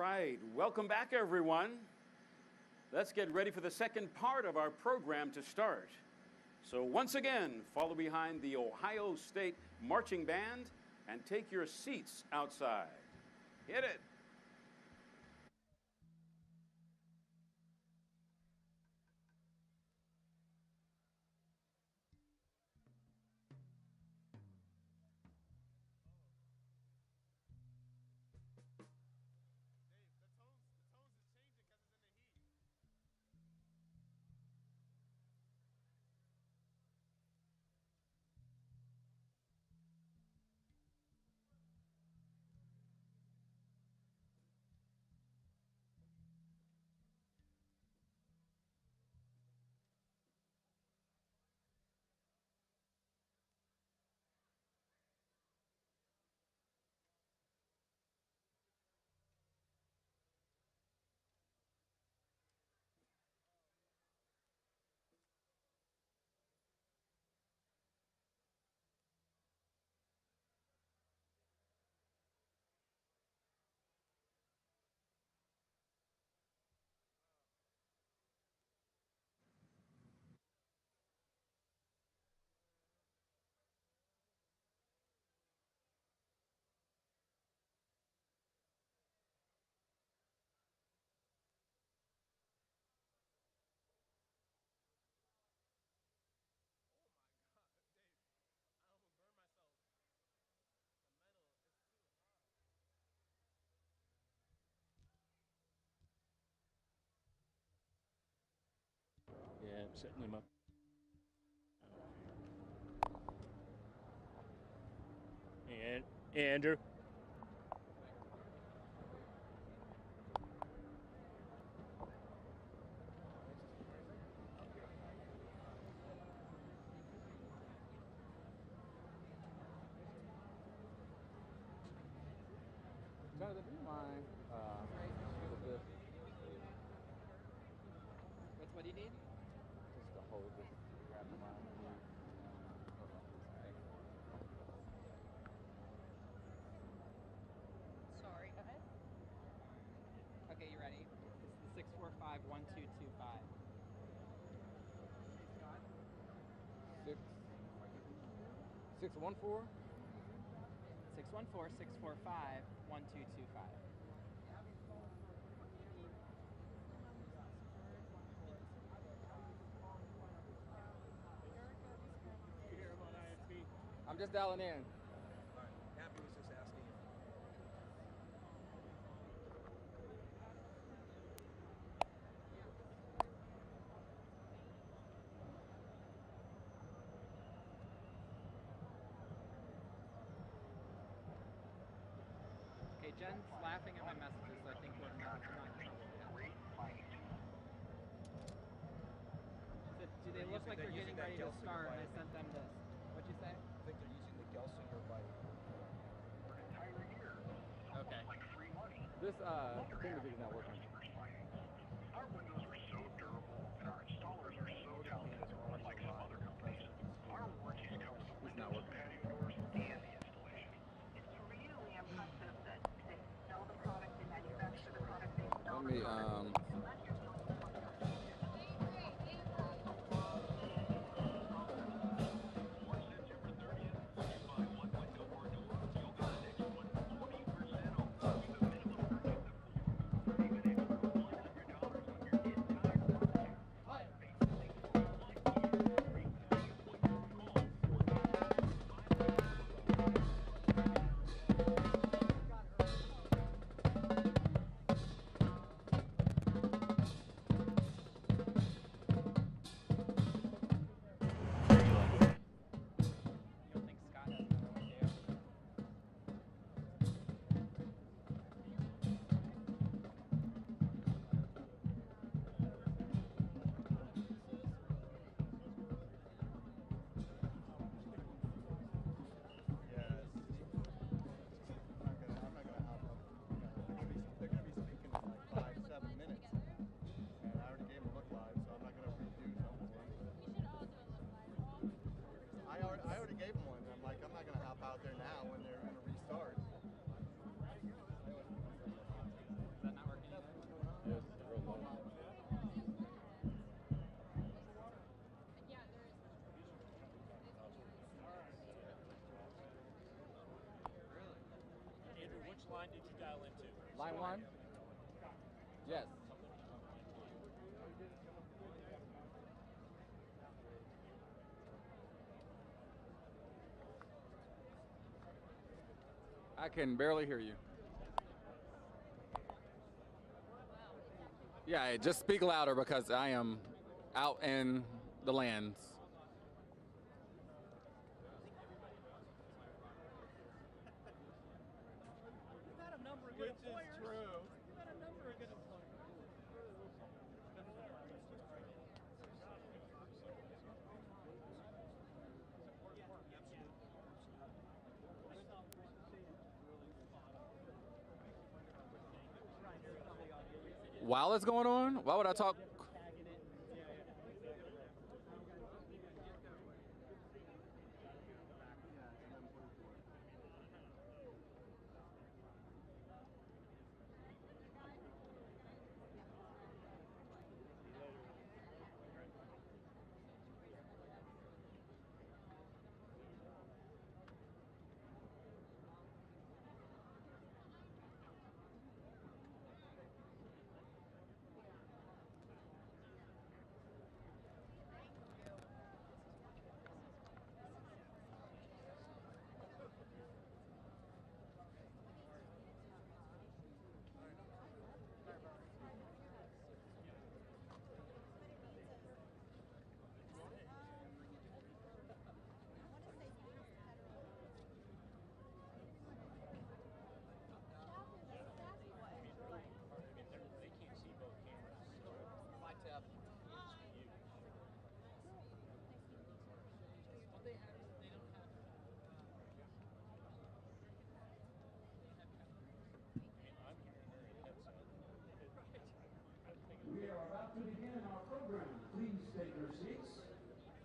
right, welcome back, everyone. Let's get ready for the second part of our program to start. So once again, follow behind the Ohio State Marching Band and take your seats outside. Hit it. Yeah, I'm setting him up. And Andrew. Jonathan, do you mind with this? What do you need? Just to hold this, grab the line. Sorry, go ahead. Okay, you ready? This is the 645-1225. 614? 614-645-1225. I'm just dialing in. Happy was just asking you. Okay, Jen's laughing at my messages, so I think we're not in trouble. Do they look like they're getting ready to start? I sent them this. What'd you say? I think they're using the Gelsinger bike for an entire year. Okay. Like free money. This thing is not working. Our windows are so durable and our installers are so talented, unlike some other companies. Our warranties cover the windows, patio doors, and the installation. It's really impressive that they know the product, they manufacture the product, they sell Let me line did you dial into? Line 1? Yes. I can barely hear you. Yeah, just speak louder because I am out in the lands. Which is true. While it's going on? Why would I talk? We are about to begin our program. Please take your seats.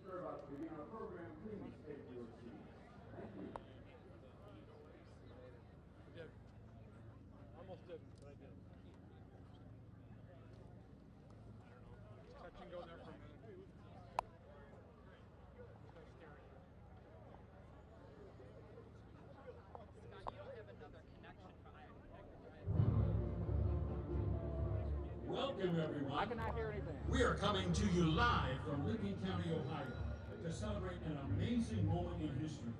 We're about to begin our program. Please take your seats. Thank you. Did. Almost didn't, but I did. Touch and go there for a minute. Welcome, everyone. I cannot hear anything. We are coming to you live from Lincoln County, Ohio, to celebrate an amazing moment in history.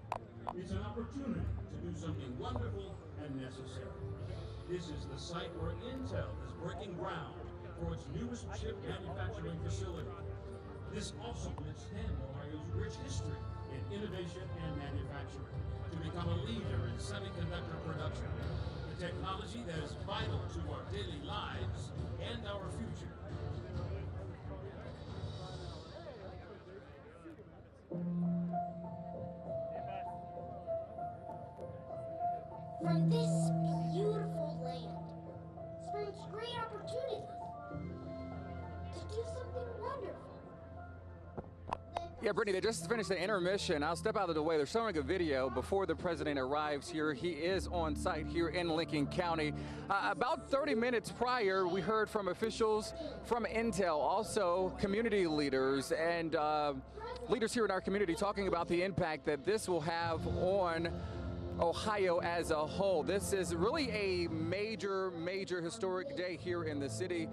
It's an opportunity to do something wonderful and necessary. This is the site where Intel is breaking ground for its newest chip manufacturing facility. This also will extend Ohio's rich history in innovation and manufacturing to become a leader in semiconductor production, the technology that is vital to our daily lives and our future. From this beautiful land springs great opportunities to do something wonderful. Yeah, Brittany, they just finished the intermission. I'll step out of the way. They're showing a video before the president arrives here. He is on site here in Lincoln County. About 30 minutes prior, we heard from officials from Intel, also community leaders and leaders here in our community talking about the impact that this will have on Ohio as a whole. This is really a major historic day here in the city.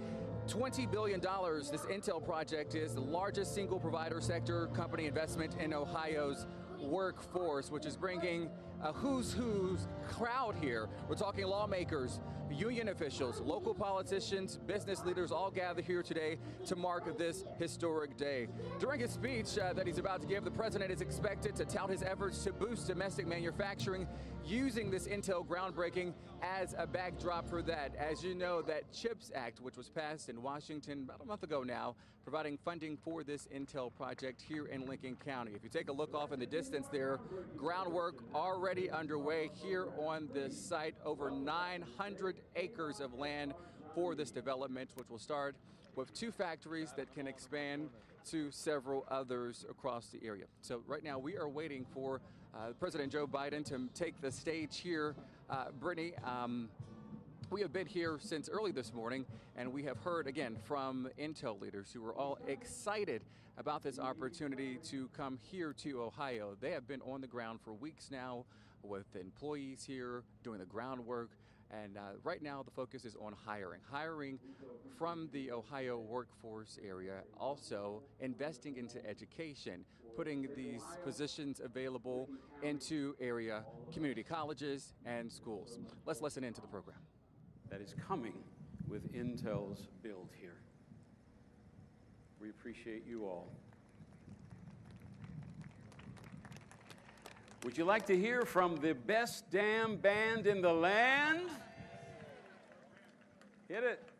$20 billion, this Intel project is the largest single provider sector company investment in Ohio's workforce, which is bringing a who's crowd here. We're talking lawmakers, union officials, local politicians, business leaders all gather here today to mark this historic day. During his speech that he's about to give, the president is expected to tout his efforts to boost domestic manufacturing using this Intel groundbreaking as a backdrop for that. As you know, that CHIPS Act, which was passed in Washington about a month ago now, providing funding for this Intel project here in Lincoln County. If you take a look off in the distance there, groundwork already underway here on this site. Over 900 acres of land for this development, which will start with 2 factories that can expand to several others across the area. So right now we are waiting for President Joe Biden to take the stage here. Brittany, we have been here since early this morning, and we have heard again from Intel leaders who are all excited about this opportunity to come here to Ohio. They have been on the ground for weeks now with employees here doing the groundwork, And right now the focus is on hiring from the Ohio workforce area, also investing into education, putting these positions available into area community colleges and schools. Let's listen into the program. That is coming with Intel's build here. We appreciate you all. Would you like to hear from the best damn band in the land? Hit it.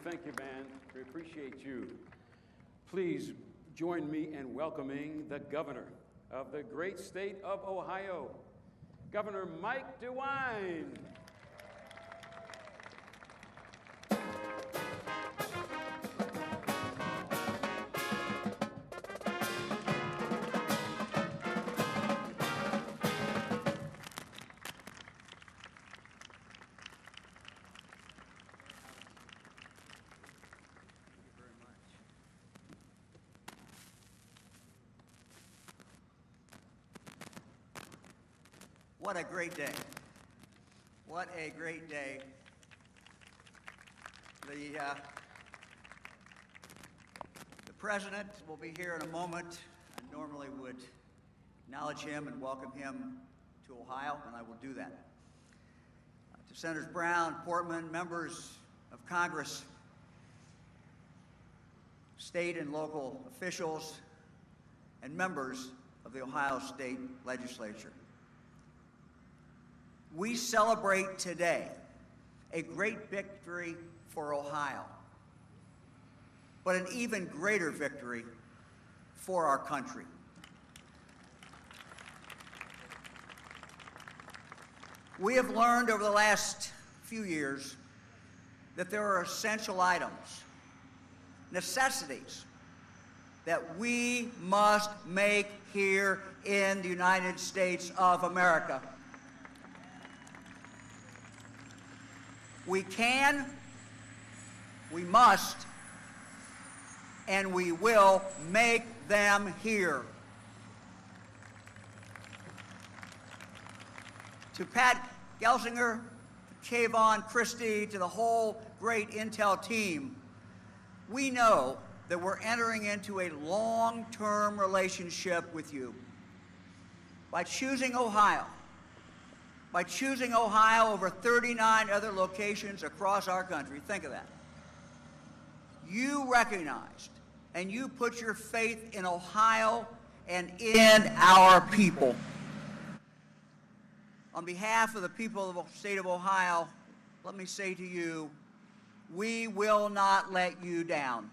Thank you, band. We appreciate you. Please join me in welcoming the governor of the great state of Ohio, Governor Mike DeWine. What a great day. What a great day. The president will be here in a moment. I normally would acknowledge him and welcome him to Ohio, and I will do that. To Senators Brown, Portman, members of Congress, state and local officials, and members of the Ohio State Legislature. We celebrate today a great victory for Ohio, but an even greater victory for our country. We have learned over the last few years that there are essential items, necessities, that we must make here in the United States of America. We can, we must, and we will make them here. To Pat Gelsinger, to Kayvon Christie, to the whole great Intel team, we know that we're entering into a long-term relationship with you. By choosing Ohio over 39 other locations across our country, think of that. You recognized and you put your faith in Ohio and in our people. On behalf of the people of the state of Ohio, let me say to you, we will not let you down.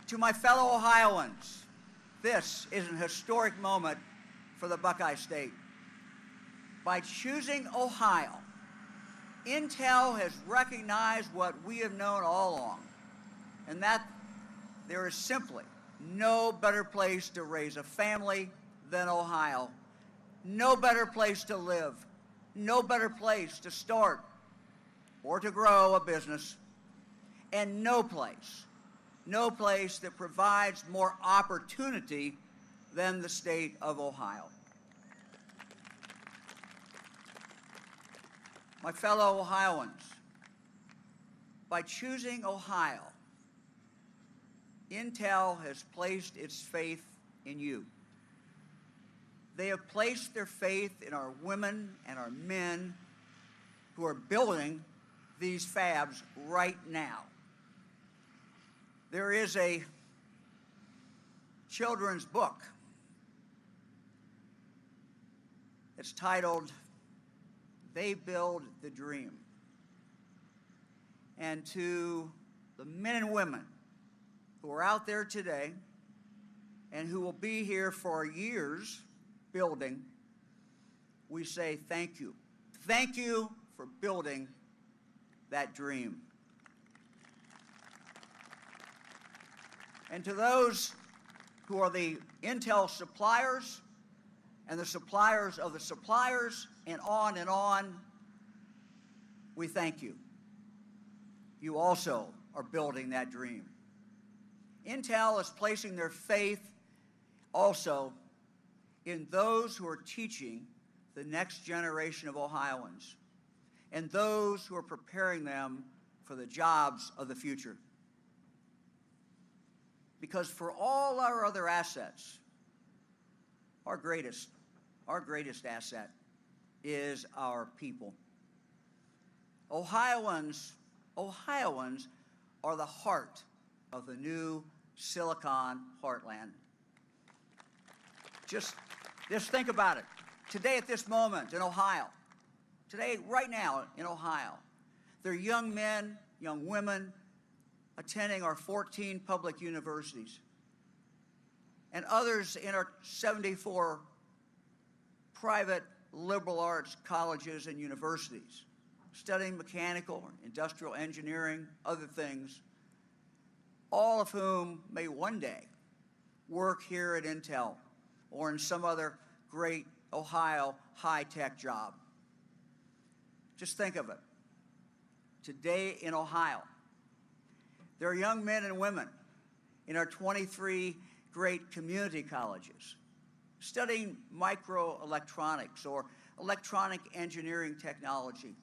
To my fellow Ohioans, this is an historic moment for the Buckeye State. By choosing Ohio, Intel has recognized what we have known all along, and that there is simply no better place to raise a family than Ohio. No better place to live. No better place to start or to grow a business. And no place that provides more opportunity than the state of Ohio. My fellow Ohioans, by choosing Ohio, Intel has placed its faith in you. They have placed their faith in our women and our men who are building these fabs right now. There is a children's book. It's titled, They Build the Dream. And to the men and women who are out there today and who will be here for years building, we say thank you. Thank you for building that dream. And to those who are the Intel suppliers and the suppliers of the suppliers and on, we thank you. You also are building that dream. Intel is placing their faith also in those who are teaching the next generation of Ohioans and those who are preparing them for the jobs of the future. Because for all our other assets, our greatest asset is our people. Ohioans are the heart of the new Silicon Heartland. Just think about it. Today, at this moment in Ohio, today, right now in Ohio, there are young men, young women attending our 14 public universities and others in our 74 private liberal arts colleges and universities, studying mechanical, industrial engineering, other things, all of whom may one day work here at Intel or in some other great Ohio high-tech job. Just think of it. Today in Ohio, there are young men and women in our 23 great community colleges studying microelectronics or electronic engineering technology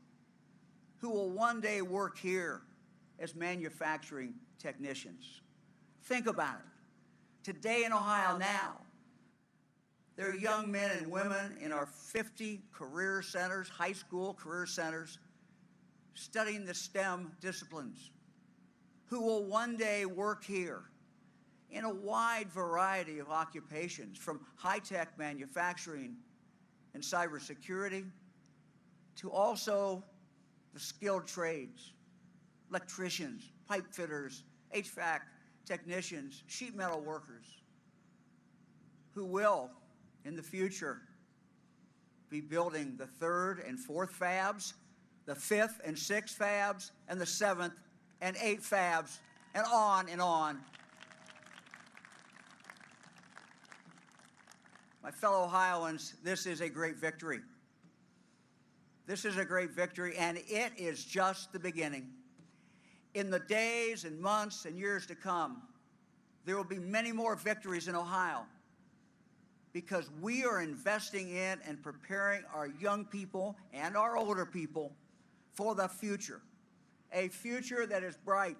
who will one day work here as manufacturing technicians. Think about it. Today in Ohio now, there are young men and women in our 50 career centers, high school career centers, studying the STEM disciplines, who will one day work here in a wide variety of occupations, from high-tech manufacturing and cybersecurity to also the skilled trades, electricians, pipe fitters, HVAC technicians, sheet metal workers, who will, in the future, be building the 3rd and 4th fabs, the 5th and 6th fabs, and the 7th and 8 fabs, and on and on. My fellow Ohioans, this is a great victory. This is a great victory, and it is just the beginning. In the days and months and years to come, there will be many more victories in Ohio because we are investing in and preparing our young people and our older people for the future. A future that is bright,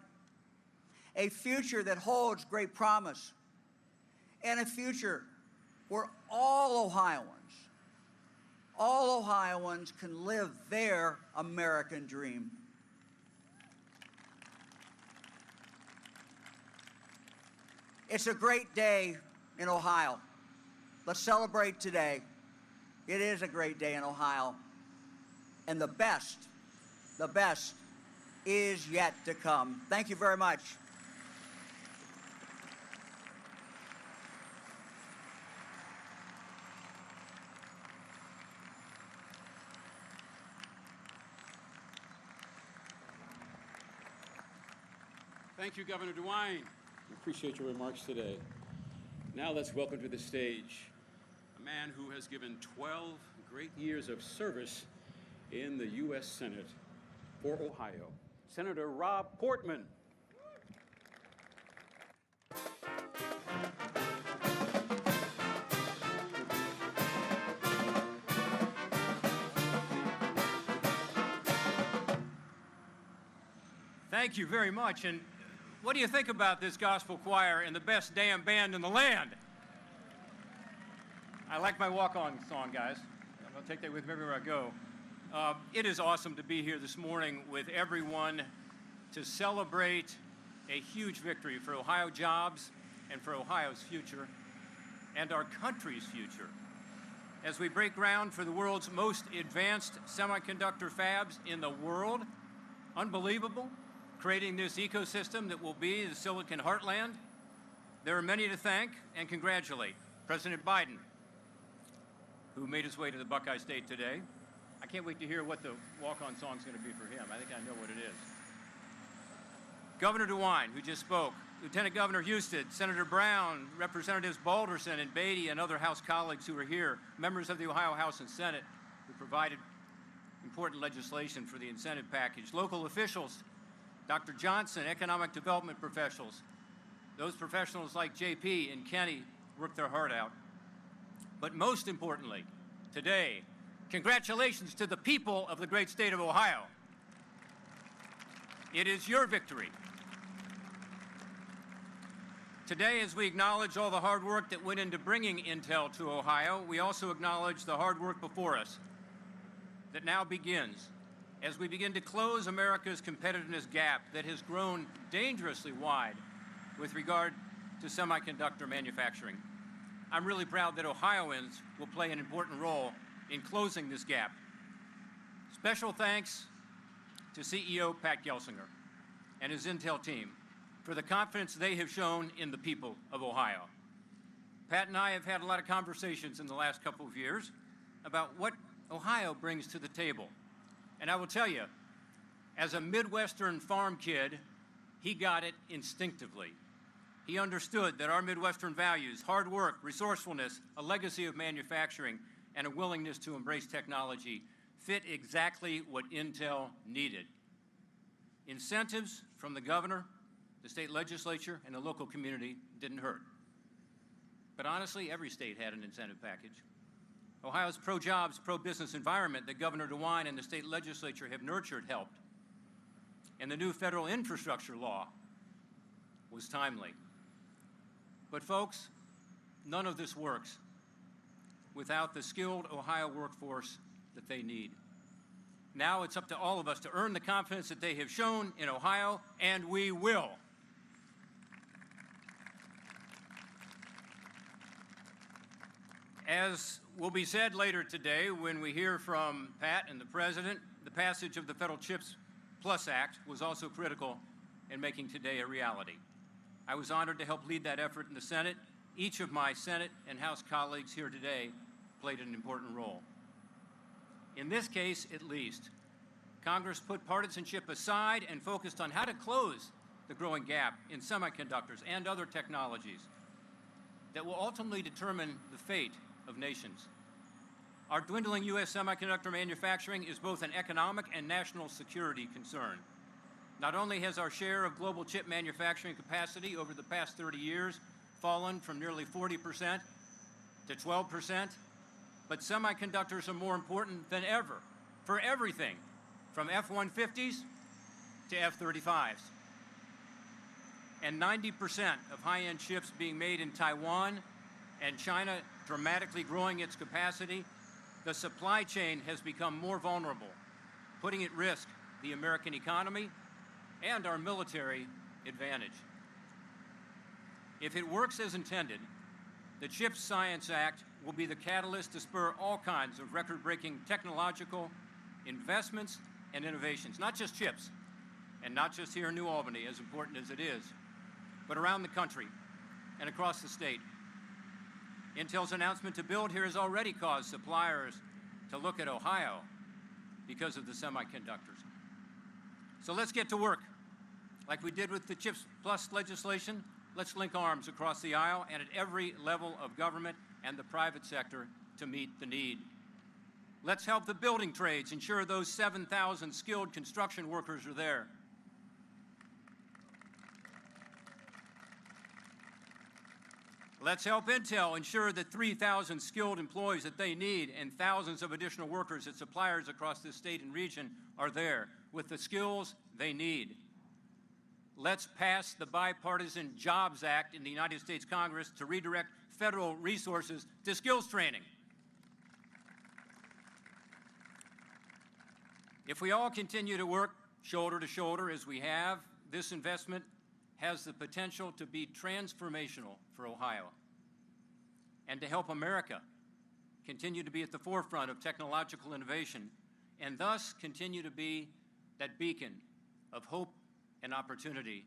a future that holds great promise, and a future where all Ohioans can live their American dream. It's a great day in Ohio. Let's celebrate today. It is a great day in Ohio. And the best is yet to come. Thank you very much. Thank you, Governor DeWine. We appreciate your remarks today. Now let's welcome to the stage a man who has given 12 great years of service in the U.S. Senate for Ohio, Senator Rob Portman. Thank you very much. And what do you think about this gospel choir and the best damn band in the land? I like my walk-on song, guys. I'll take that with me everywhere I go. It is awesome to be here this morning with everyone to celebrate a huge victory for Ohio jobs and for Ohio's future and our country's future. As we break ground for the world's most advanced semiconductor fabs in the world, unbelievable, creating this ecosystem that will be the Silicon Heartland. There are many to thank and congratulate. President Biden, who made his way to the Buckeye State today. I can't wait to hear what the walk-on song is going to be for him. I think I know what it is. Governor DeWine, who just spoke, Lieutenant Governor Husted, Senator Brown, Representatives Balderson and Beatty, and other House colleagues who are here, members of the Ohio House and Senate who provided important legislation for the incentive package, local officials, Dr. Johnson, economic development professionals. Those professionals like JP and Kenny worked their heart out. But most importantly, today, congratulations to the people of the great state of Ohio. It is your victory. Today, as we acknowledge all the hard work that went into bringing Intel to Ohio, we also acknowledge the hard work before us that now begins as we begin to close America's competitiveness gap that has grown dangerously wide with regard to semiconductor manufacturing. I'm really proud that Ohioans will play an important role in closing this gap. Special thanks to CEO Pat Gelsinger and his Intel team for the confidence they have shown in the people of Ohio. Pat and I have had a lot of conversations in the last couple of years about what Ohio brings to the table. And I will tell you, as a Midwestern farm kid, he got it instinctively. He understood that our Midwestern values, hard work, resourcefulness, a legacy of manufacturing, and a willingness to embrace technology fit exactly what Intel needed. Incentives from the governor, the state legislature, and the local community didn't hurt. But honestly, every state had an incentive package. Ohio's pro-jobs, pro-business environment that Governor DeWine and the state legislature have nurtured helped. And the new federal infrastructure law was timely. But folks, none of this works without the skilled Ohio workforce that they need. Now it's up to all of us to earn the confidence that they have shown in Ohio, and we will. As will be said later today when we hear from Pat and the President, the passage of the Federal CHIPS Plus Act was also critical in making today a reality. I was honored to help lead that effort in the Senate. Each of my Senate and House colleagues here today played an important role. In this case, at least, Congress put partisanship aside and focused on how to close the growing gap in semiconductors and other technologies that will ultimately determine the fate of nations. Our dwindling U.S. semiconductor manufacturing is both an economic and national security concern. Not only has our share of global chip manufacturing capacity over the past 30 years fallen from nearly 40% to 12%, but semiconductors are more important than ever for everything, from F-150s to F-35s. And 90% of high-end chips being made in Taiwan and China dramatically growing its capacity, the supply chain has become more vulnerable, putting at risk the American economy and our military advantage. If it works as intended, the CHIPS Science Act will be the catalyst to spur all kinds of record-breaking technological investments and innovations, not just chips, and not just here in New Albany, as important as it is, but around the country and across the state. Intel's announcement to build here has already caused suppliers to look at Ohio because of the semiconductors. So let's get to work. Like we did with the CHIPS Plus legislation, let's link arms across the aisle and at every level of government and the private sector to meet the need. Let's help the building trades ensure those 7,000 skilled construction workers are there. Let's help Intel ensure that 3,000 skilled employees that they need and thousands of additional workers at suppliers across this state and region are there with the skills they need. Let's pass the Bipartisan Jobs Act in the United States Congress to redirect federal resources to skills training. If we all continue to work shoulder to shoulder as we have, this investment has the potential to be transformational for Ohio and to help America continue to be at the forefront of technological innovation and thus continue to be that beacon of hope and opportunity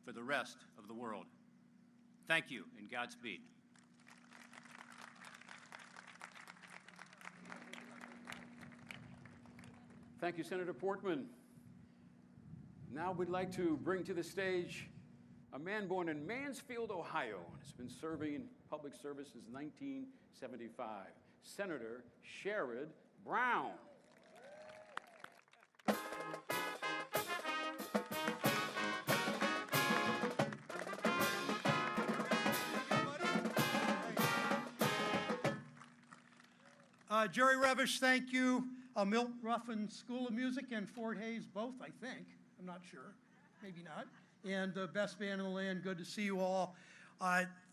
for the rest of the world. Thank you and Godspeed. Thank you, Senator Portman. Now we'd like to bring to the stage a man born in Mansfield, Ohio, and has been serving in public service since 1975, Senator Sherrod Brown. Jerry Revish, thank you. Milt Ruffin School of Music and Fort Hayes both, I think. I'm not sure. Maybe not. And the best band in the land, good to see you all.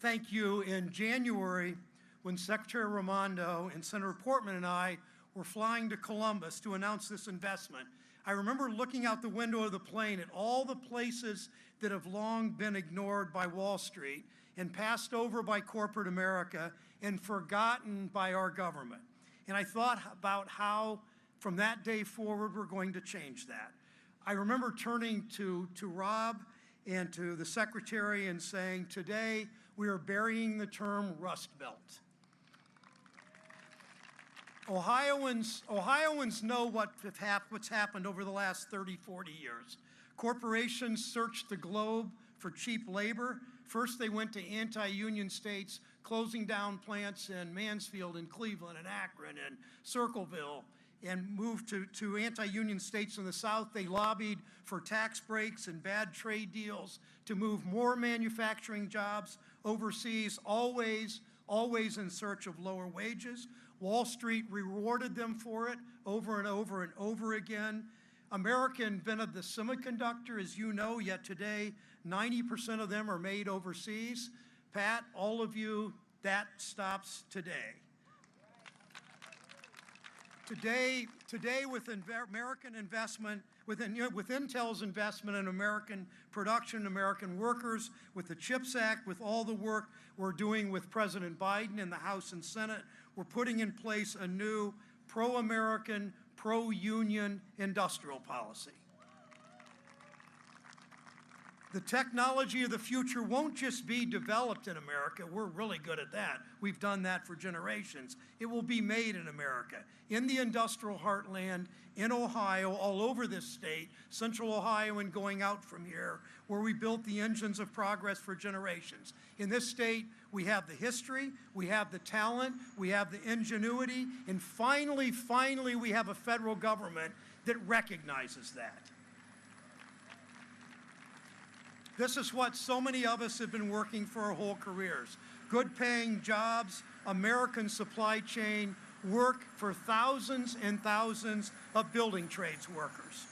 Thank you. In January, when Secretary Raimondo and Senator Portman and I were flying to Columbus to announce this investment, I remember looking out the window of the plane at all the places that have long been ignored by Wall Street and passed over by corporate America and forgotten by our government. And I thought about how, from that day forward, we're going to change that. I remember turning to Rob and to the Secretary and saying, today we are burying the term Rust Belt. Ohioans know what's happened over the last 30, 40 years. Corporations searched the globe for cheap labor. First, they went to anti-union states, closing down plants in Mansfield and Cleveland and Akron and Circleville, and moved to anti-union states in the South. They lobbied for tax breaks and bad trade deals to move more manufacturing jobs overseas, always in search of lower wages. Wall Street rewarded them for it over and over and over again. America invented the semiconductor, as you know, yet today 90% of them are made overseas. Pat, all of you, that stops today. Today with American investment, with Intel's investment in American production, American workers, with the CHIPS Act, with all the work we're doing with President Biden in the House and Senate, we're putting in place a new pro-American, pro-union industrial policy. The technology of the future won't just be developed in America. We're really good at that. We've done that for generations. It will be made in America, in the industrial heartland, in Ohio, all over this state, central Ohio and going out from here, where we built the engines of progress for generations. In this state, we have the history, we have the talent, we have the ingenuity, and finally, we have a federal government that recognizes that. This is what so many of us have been working for our whole careers. Good paying jobs, American supply chain, work for thousands and thousands of building trades workers.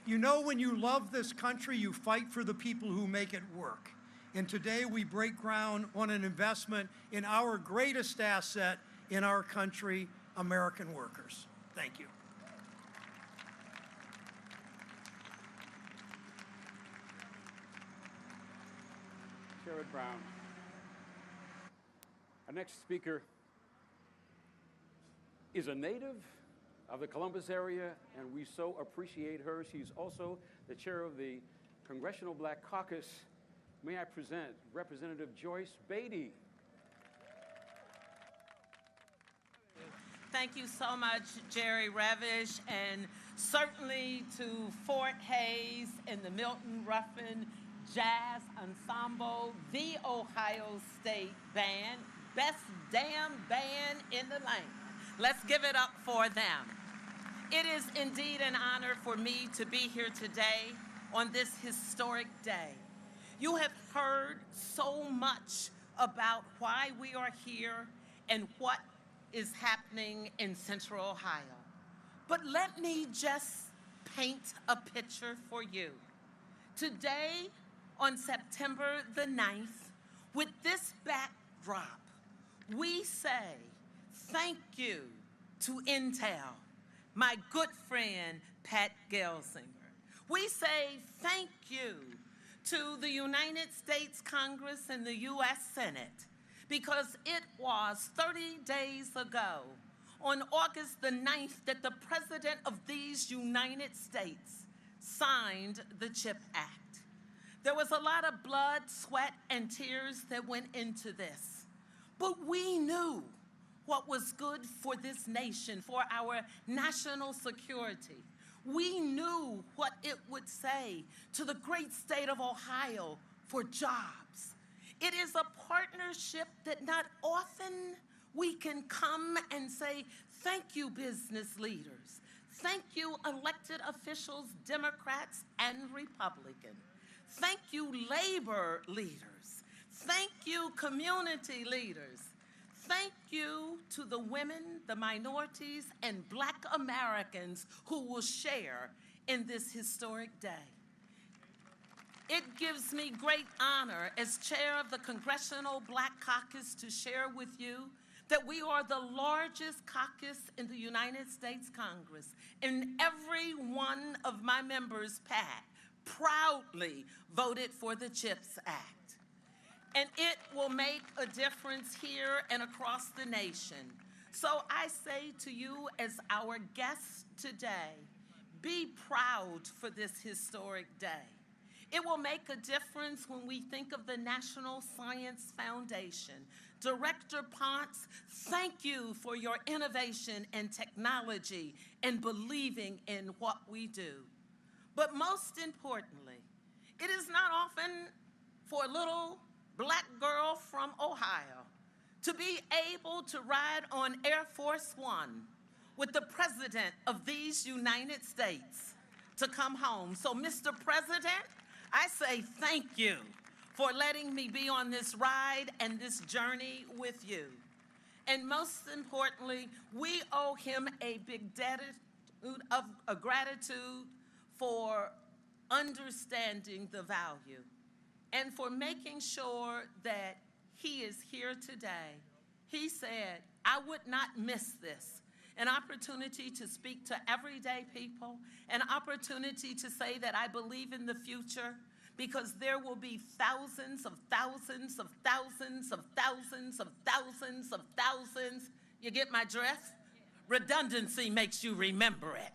You know, when you love this country, you fight for the people who make it work. And today we break ground on an investment in our greatest asset in our country, American workers. Thank you. Sherrod Brown. Our next speaker is a native of the Columbus area, and we so appreciate her. She's also the chair of the Congressional Black Caucus. May I present Representative Joyce Beatty. Thank you so much, Jerry Revish, and certainly to Fort Hayes and the Milton Ruffin Jazz Ensemble, the Ohio State Band, best damn band in the land. Let's give it up for them. It is indeed an honor for me to be here today on this historic day. You have heard so much about why we are here and what is happening in Central Ohio. But let me just paint a picture for you. Today, on September the 9th, with this backdrop, we say thank you to Intel, my good friend, Pat Gelsinger. We say thank you to the United States Congress and the U.S. Senate, because it was 30 days ago, on August the 9th, that the President of these United States signed the CHIP Act. There was a lot of blood, sweat, and tears that went into this. But we knew what was good for this nation, for our national security. We knew what it would say to the great state of Ohio for jobs. It is a partnership that not often we can come and say, thank you, business leaders. Thank you, elected officials, Democrats and Republicans. Thank you, labor leaders. Thank you, community leaders. Thank you to the women, the minorities, and Black Americans who will share in this historic day. It gives me great honor as chair of the Congressional Black Caucus to share with you that we are the largest caucus in the United States Congress. And every one of my members, Pat, proudly voted for the CHIPS Act. And it will make a difference here and across the nation. So I say to you as our guests today, be proud for this historic day. It will make a difference when we think of the National Science Foundation. Director Ponce, thank you for your innovation and technology and believing in what we do. But most importantly, it is not often for a little Black girl from Ohio to be able to ride on Air Force One with the President of these United States to come home. So, Mr. President, I say thank you for letting me be on this ride and this journey with you. And most importantly, we owe him a big debt of gratitude for understanding the value and for making sure that he is here today. He said, I would not miss this. An opportunity to speak to everyday people, an opportunity to say that I believe in the future, because there will be thousands of thousands of thousands of thousands of thousands of thousands. You get my drift? Redundancy makes you remember it.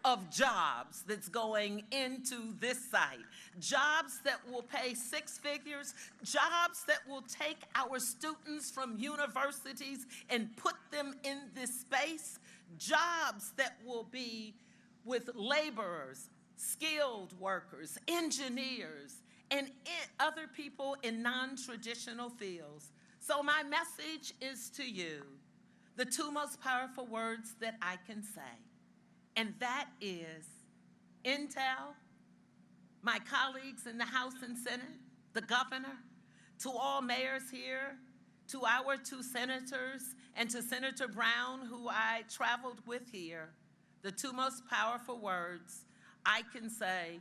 of jobs that's going into this site. Jobs that will pay six figures, jobs that will take our students from universities and put them in this space, jobs that will be with laborers, skilled workers, engineers, and other people in non-traditional fields. So my message is to you, the two most powerful words that I can say, and that is Intel, my colleagues in the House and Senate, the governor, to all mayors here, to our two senators, and to Senator Brown, who I traveled with here, the two most powerful words I can say,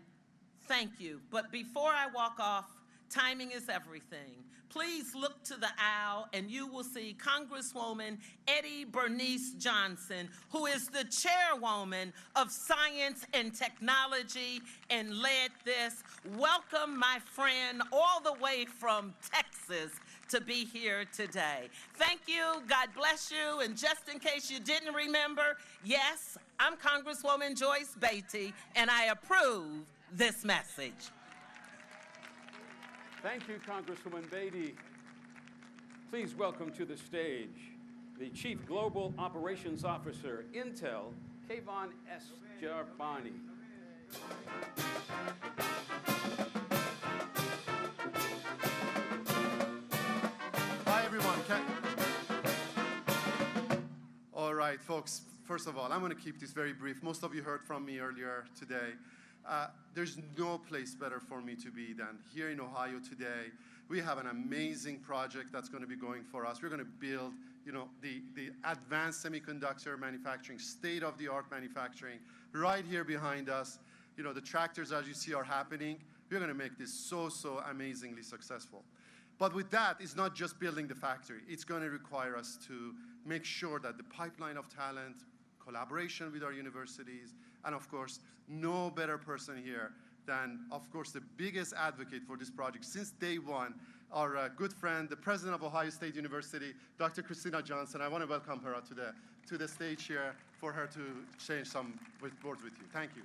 thank you. But before I walk off, timing is everything. Please look to the aisle and you will see Congresswoman Eddie Bernice Johnson, who is the chairwoman of Science and Technology and led this. Welcome, my friend, all the way from Texas to be here today. Thank you, God bless you, and just in case you didn't remember, yes, I'm Congresswoman Joyce Beatty, and I approve this message. Thank you, Congresswoman Beatty. Please welcome to the stage the Chief Global Operations Officer, Intel, Kayvon S. Jarbani. Hi, everyone. All right, folks. First of all, I'm going to keep this very brief. Most of you heard from me earlier today. There's no place better for me to be than here in Ohio today. We have an amazing project that's going to be going for us. We're going to build, the advanced semiconductor manufacturing, state-of-the-art manufacturing, right here behind us. The tractors, as you see, are happening. We're going to make this so amazingly successful. But with that, it's not just building the factory. It's going to require us to make sure that the pipeline of talent, collaboration with our universities, and of course, no better person here than, of course, the biggest advocate for this project since day one, our good friend, the president of Ohio State University, Dr. Christina Johnson. I want to welcome her to the stage here for her to exchange some words with you. Thank you.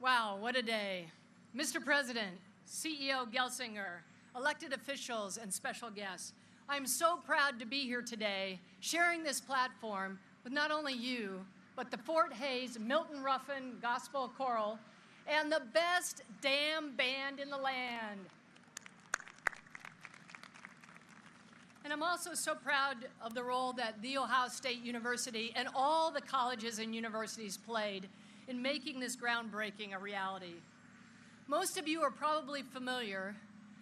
Wow, what a day. Mr. President, CEO Gelsinger, elected officials, and special guests, I'm so proud to be here today sharing this platform with not only you, but the Fort Hays Milton Ruffin Gospel Choral and the best damn band in the land. And I'm also so proud of the role that The Ohio State University and all the colleges and universities played in making this groundbreaking a reality. Most of you are probably familiar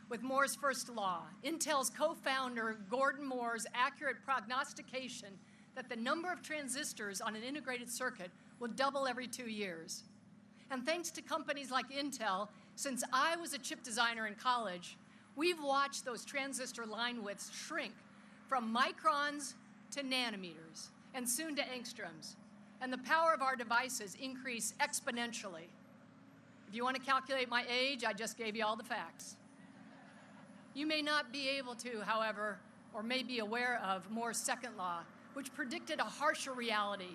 with Moore's first law, Intel's co-founder Gordon Moore's accurate prognostication that the number of transistors on an integrated circuit would double every 2 years. And thanks to companies like Intel, since I was a chip designer in college, we've watched those transistor line widths shrink from microns to nanometers, and soon to angstroms. And the power of our devices increase exponentially. If you want to calculate my age, I just gave you all the facts. You may not be able to, however, or may be aware of Moore's second law, which predicted a harsher reality,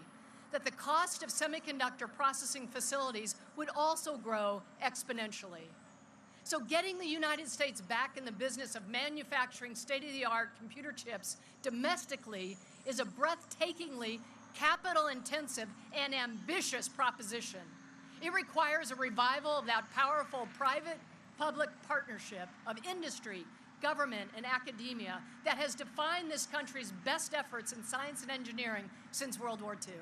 that the cost of semiconductor processing facilities would also grow exponentially. So getting the United States back in the business of manufacturing state-of-the-art computer chips domestically is a breathtakingly capital-intensive and ambitious proposition. It requires a revival of that powerful private-public partnership of industry, government, and academia that has defined this country's best efforts in science and engineering since World War II.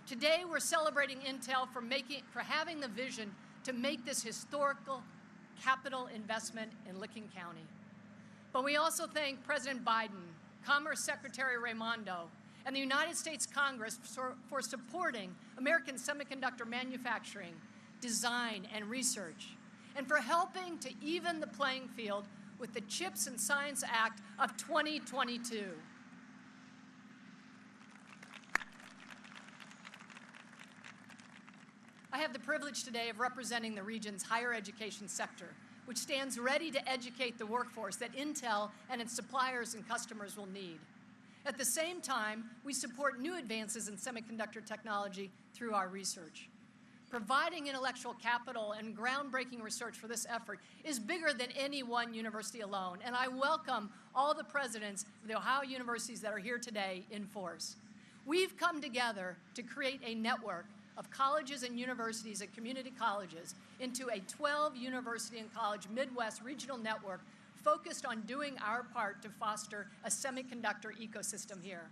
Today, we're celebrating Intel for having the vision to make this historical capital investment in Licking County. But we also thank President Biden, Commerce Secretary Raimondo, and the United States Congress for supporting American semiconductor manufacturing, design, and research, and for helping to even the playing field with the CHIPS and Science Act of 2022. I have the privilege today of representing the region's higher education sector, which stands ready to educate the workforce that Intel and its suppliers and customers will need. At the same time, we support new advances in semiconductor technology through our research. Providing intellectual capital and groundbreaking research for this effort is bigger than any one university alone, and I welcome all the presidents of the Ohio universities that are here today in force. We've come together to create a network of colleges and universities and community colleges into a 12-university and college Midwest regional network focused on doing our part to foster a semiconductor ecosystem here.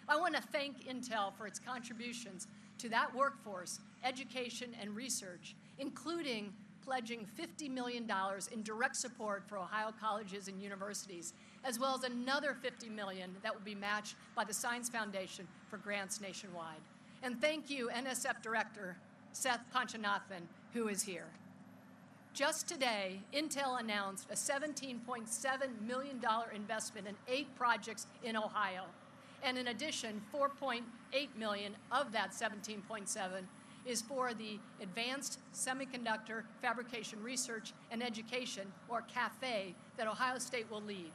I want to thank Intel for its contributions to that workforce, education, and research, including pledging $50 million in direct support for Ohio colleges and universities, as well as another $50 million that will be matched by the Science Foundation for grants nationwide. And thank you, NSF Director Seth Panchanathan, who is here. Just today, Intel announced a $17.7 million investment in 8 projects in Ohio. And in addition, $4.8 million of that $17.7 is for the Advanced Semiconductor Fabrication Research and Education, or CAFE, that Ohio State will lead.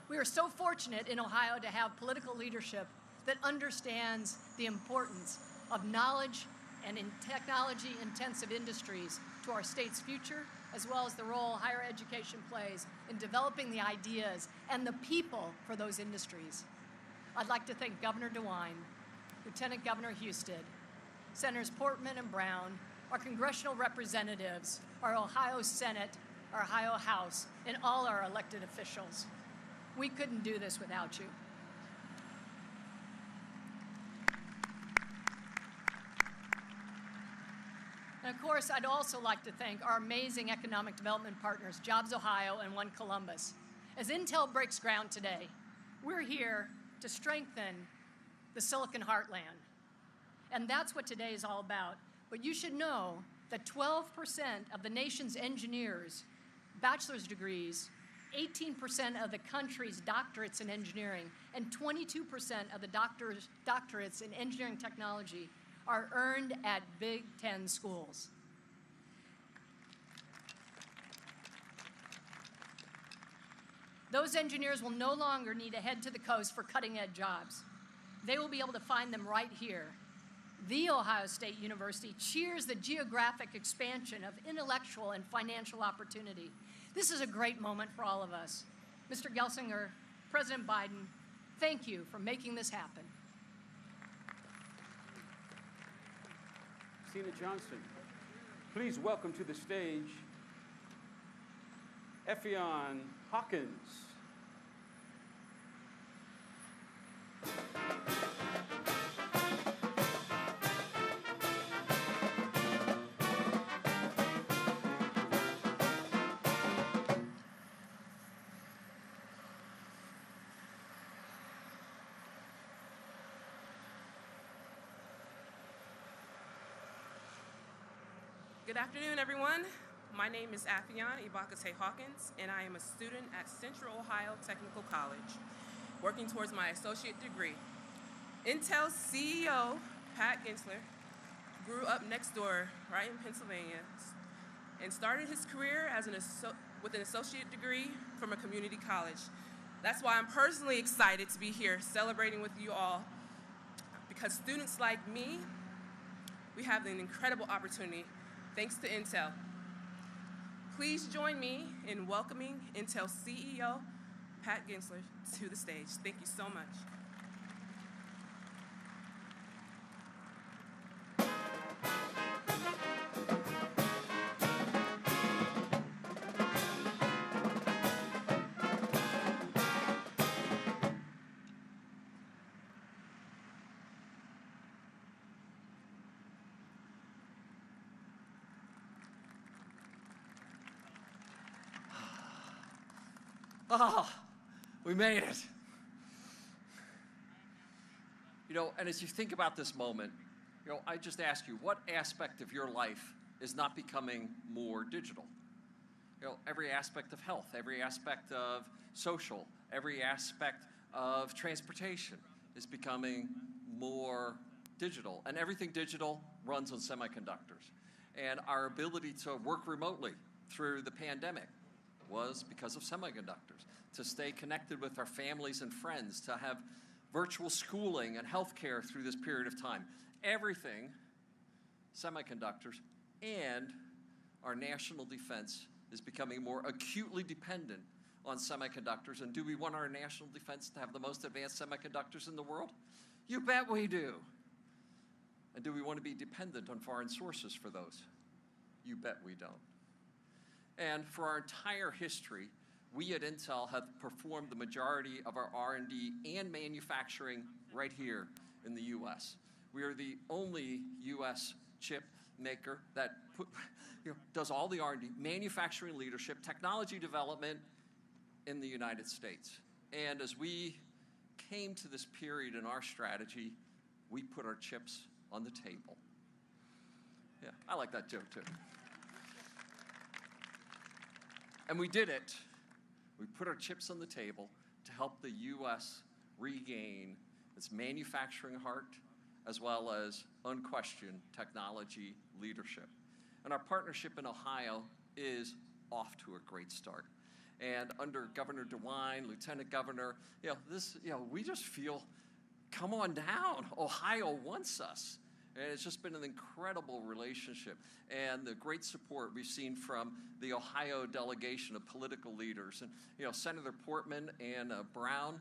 We are so fortunate in Ohio to have political leadership that understands the importance of knowledge and in technology-intensive industries to our state's future, as well as the role higher education plays in developing the ideas and the people for those industries. I'd like to thank Governor DeWine, Lieutenant Governor Husted, Senators Portman and Brown, our congressional representatives, our Ohio Senate, our Ohio House, and all our elected officials. We couldn't do this without you. And of course, I'd also like to thank our amazing economic development partners, Jobs Ohio and One Columbus. As Intel breaks ground today, we're here to strengthen the Silicon Heartland. And that's what today is all about. But you should know that 12% of the nation's engineers, bachelor's degrees, 18% of the country's doctorates in engineering, and 22% of the doctorates in engineering technology are earned at Big Ten schools. Those engineers will no longer need to head to the coast for cutting-edge jobs. They will be able to find them right here. The Ohio State University cheers the geographic expansion of intellectual and financial opportunity. This is a great moment for all of us. Mr. Gelsinger, President Biden, thank you for making this happen. Sina Johnson, please welcome to the stage Effion Hawkins. Good afternoon, everyone. My name is Effion Ibakate Hawkins, and I am a student at Central Ohio Technical College, working towards my associate degree. Intel's CEO, Pat Gelsinger, grew up next door, right in Pennsylvania, and started his career as with an associate degree from a community college. That's why I'm personally excited to be here celebrating with you all, because students like me, we have an incredible opportunity thanks to Intel. Please join me in welcoming Intel CEO, Pat Gelsinger, to the stage. Thank you so much. Oh, we made it. You know, and as you think about this moment, you know, I just ask you, what aspect of your life is not becoming more digital? You know, every aspect of health, every aspect of social, every aspect of transportation is becoming more digital, and everything digital runs on semiconductors. And our ability to work remotely through the pandemic was because of semiconductors, to stay connected with our families and friends, to have virtual schooling and healthcare through this period of time. Everything, semiconductors, and our national defense is becoming more acutely dependent on semiconductors. And do we want our national defense to have the most advanced semiconductors in the world? You bet we do. And do we want to be dependent on foreign sources for those? You bet we don't. And for our entire history, we at Intel have performed the majority of our R&D and manufacturing right here in the US. We are the only US chip maker that does all the R&D, manufacturing leadership, technology development in the United States. And as we came to this period in our strategy, we put our chips on the table. Yeah, I like that joke too. And we did it. We put our chips on the table to help the U.S. regain its manufacturing heart as well as unquestioned technology leadership. And our partnership in Ohio is off to a great start. And under Governor DeWine, Lieutenant Governor, we just feel, come on down. Ohio wants us. And it's just been an incredible relationship. And the great support we've seen from the Ohio delegation of political leaders. And, Senator Portman and Brown,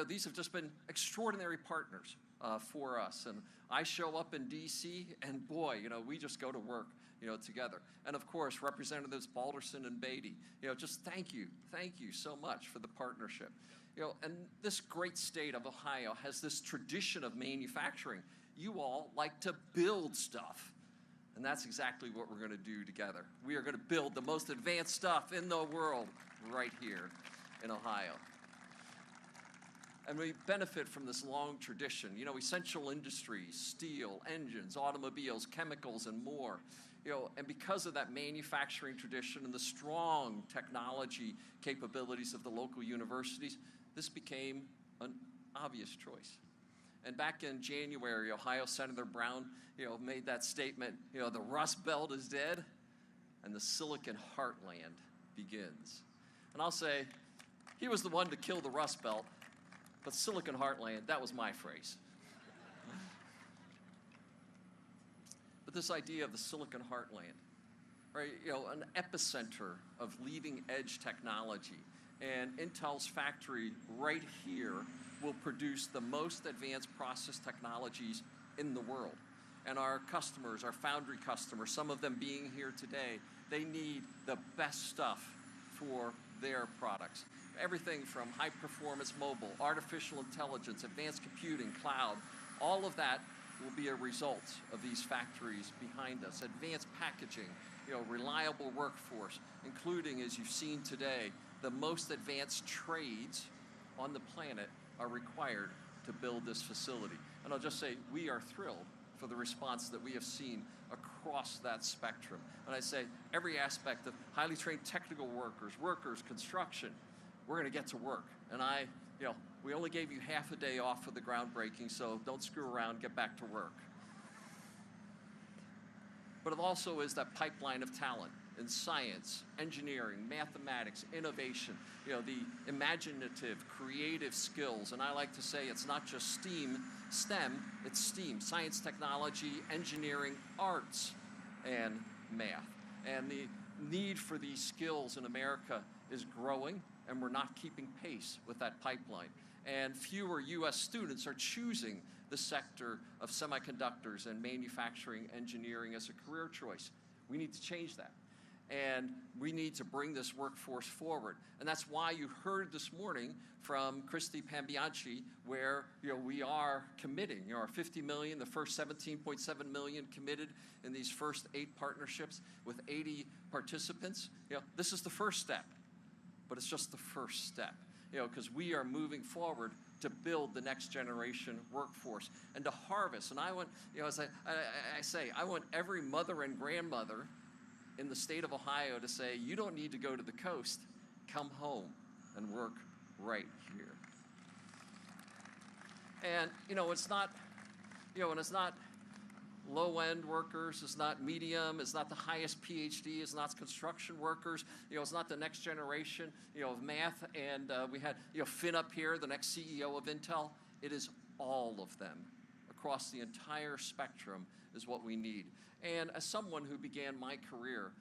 these have just been extraordinary partners for us. And I show up in D.C., and boy, we just go to work, together. And of course, Representatives Balderson and Beatty, just thank you so much for the partnership. And this great state of Ohio has this tradition of manufacturing. You all like to build stuff. And that's exactly what we're going to do together. We are going to build the most advanced stuff in the world right here in Ohio. And we benefit from this long tradition. Essential industries, steel, engines, automobiles, chemicals, and more. And because of that manufacturing tradition and the strong technology capabilities of the local universities, this became an obvious choice. And back in January, Ohio Senator Brown, made that statement, the Rust Belt is dead and the Silicon Heartland begins. And I'll say, he was the one to kill the Rust Belt, but Silicon Heartland, that was my phrase. But this idea of the Silicon Heartland, right, an epicenter of leading edge technology, and Intel's factory right here will produce the most advanced process technologies in the world. And our customers, our foundry customers, some of them being here today, they need the best stuff for their products. Everything from high performance mobile, artificial intelligence, advanced computing, cloud, all of that will be a result of these factories behind us. Advanced packaging, reliable workforce, including, as you've seen today, the most advanced trades on the planet are required to build this facility. And I'll just say, we are thrilled for the response that we have seen across that spectrum. And I say, every aspect of highly trained technical workers, construction, we're gonna get to work. And we only gave you half a day off for the groundbreaking, so don't screw around, get back to work. But it also is that pipeline of talent in science, engineering, mathematics, innovation, the imaginative, creative skills. And I like to say it's not just STEM, it's STEAM, science, technology, engineering, arts, and math. And the need for these skills in America is growing, and we're not keeping pace with that pipeline. And fewer U.S. students are choosing the sector of semiconductors and manufacturing engineering as a career choice. We need to change that. And we need to bring this workforce forward. And that's why you heard this morning from Christy Pambianchi, where we are committing our $50 million, the first $17.7 million committed in these first 8 partnerships with 80 participants. This is the first step, but it's just the first step. Because we are moving forward to build the next generation workforce and to harvest. And I want, as I say, I want every mother and grandmother in the state of Ohio to say, you don't need to go to the coast, come home and work right here. And it's not, and it's not low-end workers, it's not medium, it's not the highest PhD, it's not construction workers, it's not the next generation, of math. And we had, Finn up here, the next CEO of Intel. It is all of them across the entire spectrum is what we need. And as someone who began my career,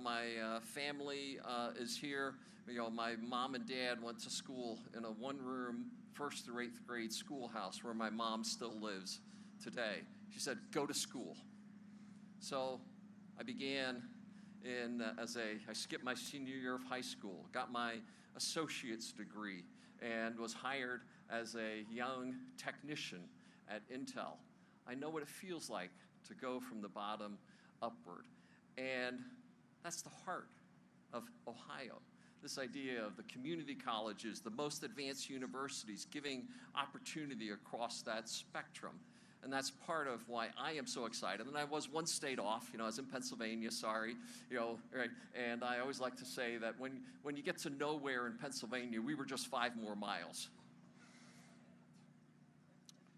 my family is here. My mom and dad went to school in a one-room, 1st through 8th grade schoolhouse where my mom still lives today. She said, go to school. So I began I skipped my senior year of high school, got my associate's degree, and was hired as a young technician at Intel. I know what it feels like to go from the bottom upward. And that's the heart of Ohio. This idea of the community colleges, the most advanced universities, giving opportunity across that spectrum. And that's part of why I am so excited. And I was one state off, I was in Pennsylvania, sorry, right? And I always like to say that when you get to nowhere in Pennsylvania, we were just 5 more miles.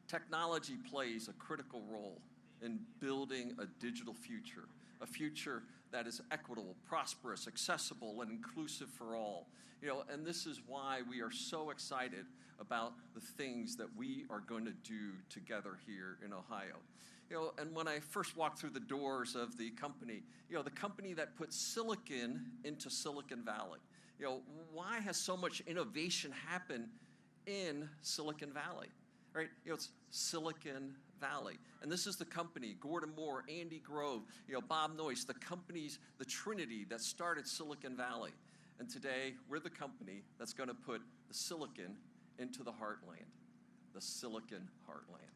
Technology plays a critical role in building a digital future, a future that is equitable, prosperous, accessible, and inclusive for all. And this is why we are so excited about the things that we are going to do together here in Ohio. And when I first walked through the doors of the company that put silicon into Silicon Valley, why has so much innovation happened in Silicon Valley? Right? It's Silicon Valley. And this is the company, Gordon Moore, Andy Grove, Bob Noyce, the companies, the trinity that started Silicon Valley. And today, we're the company that's going to put the silicon into the heartland, the Silicon Heartland.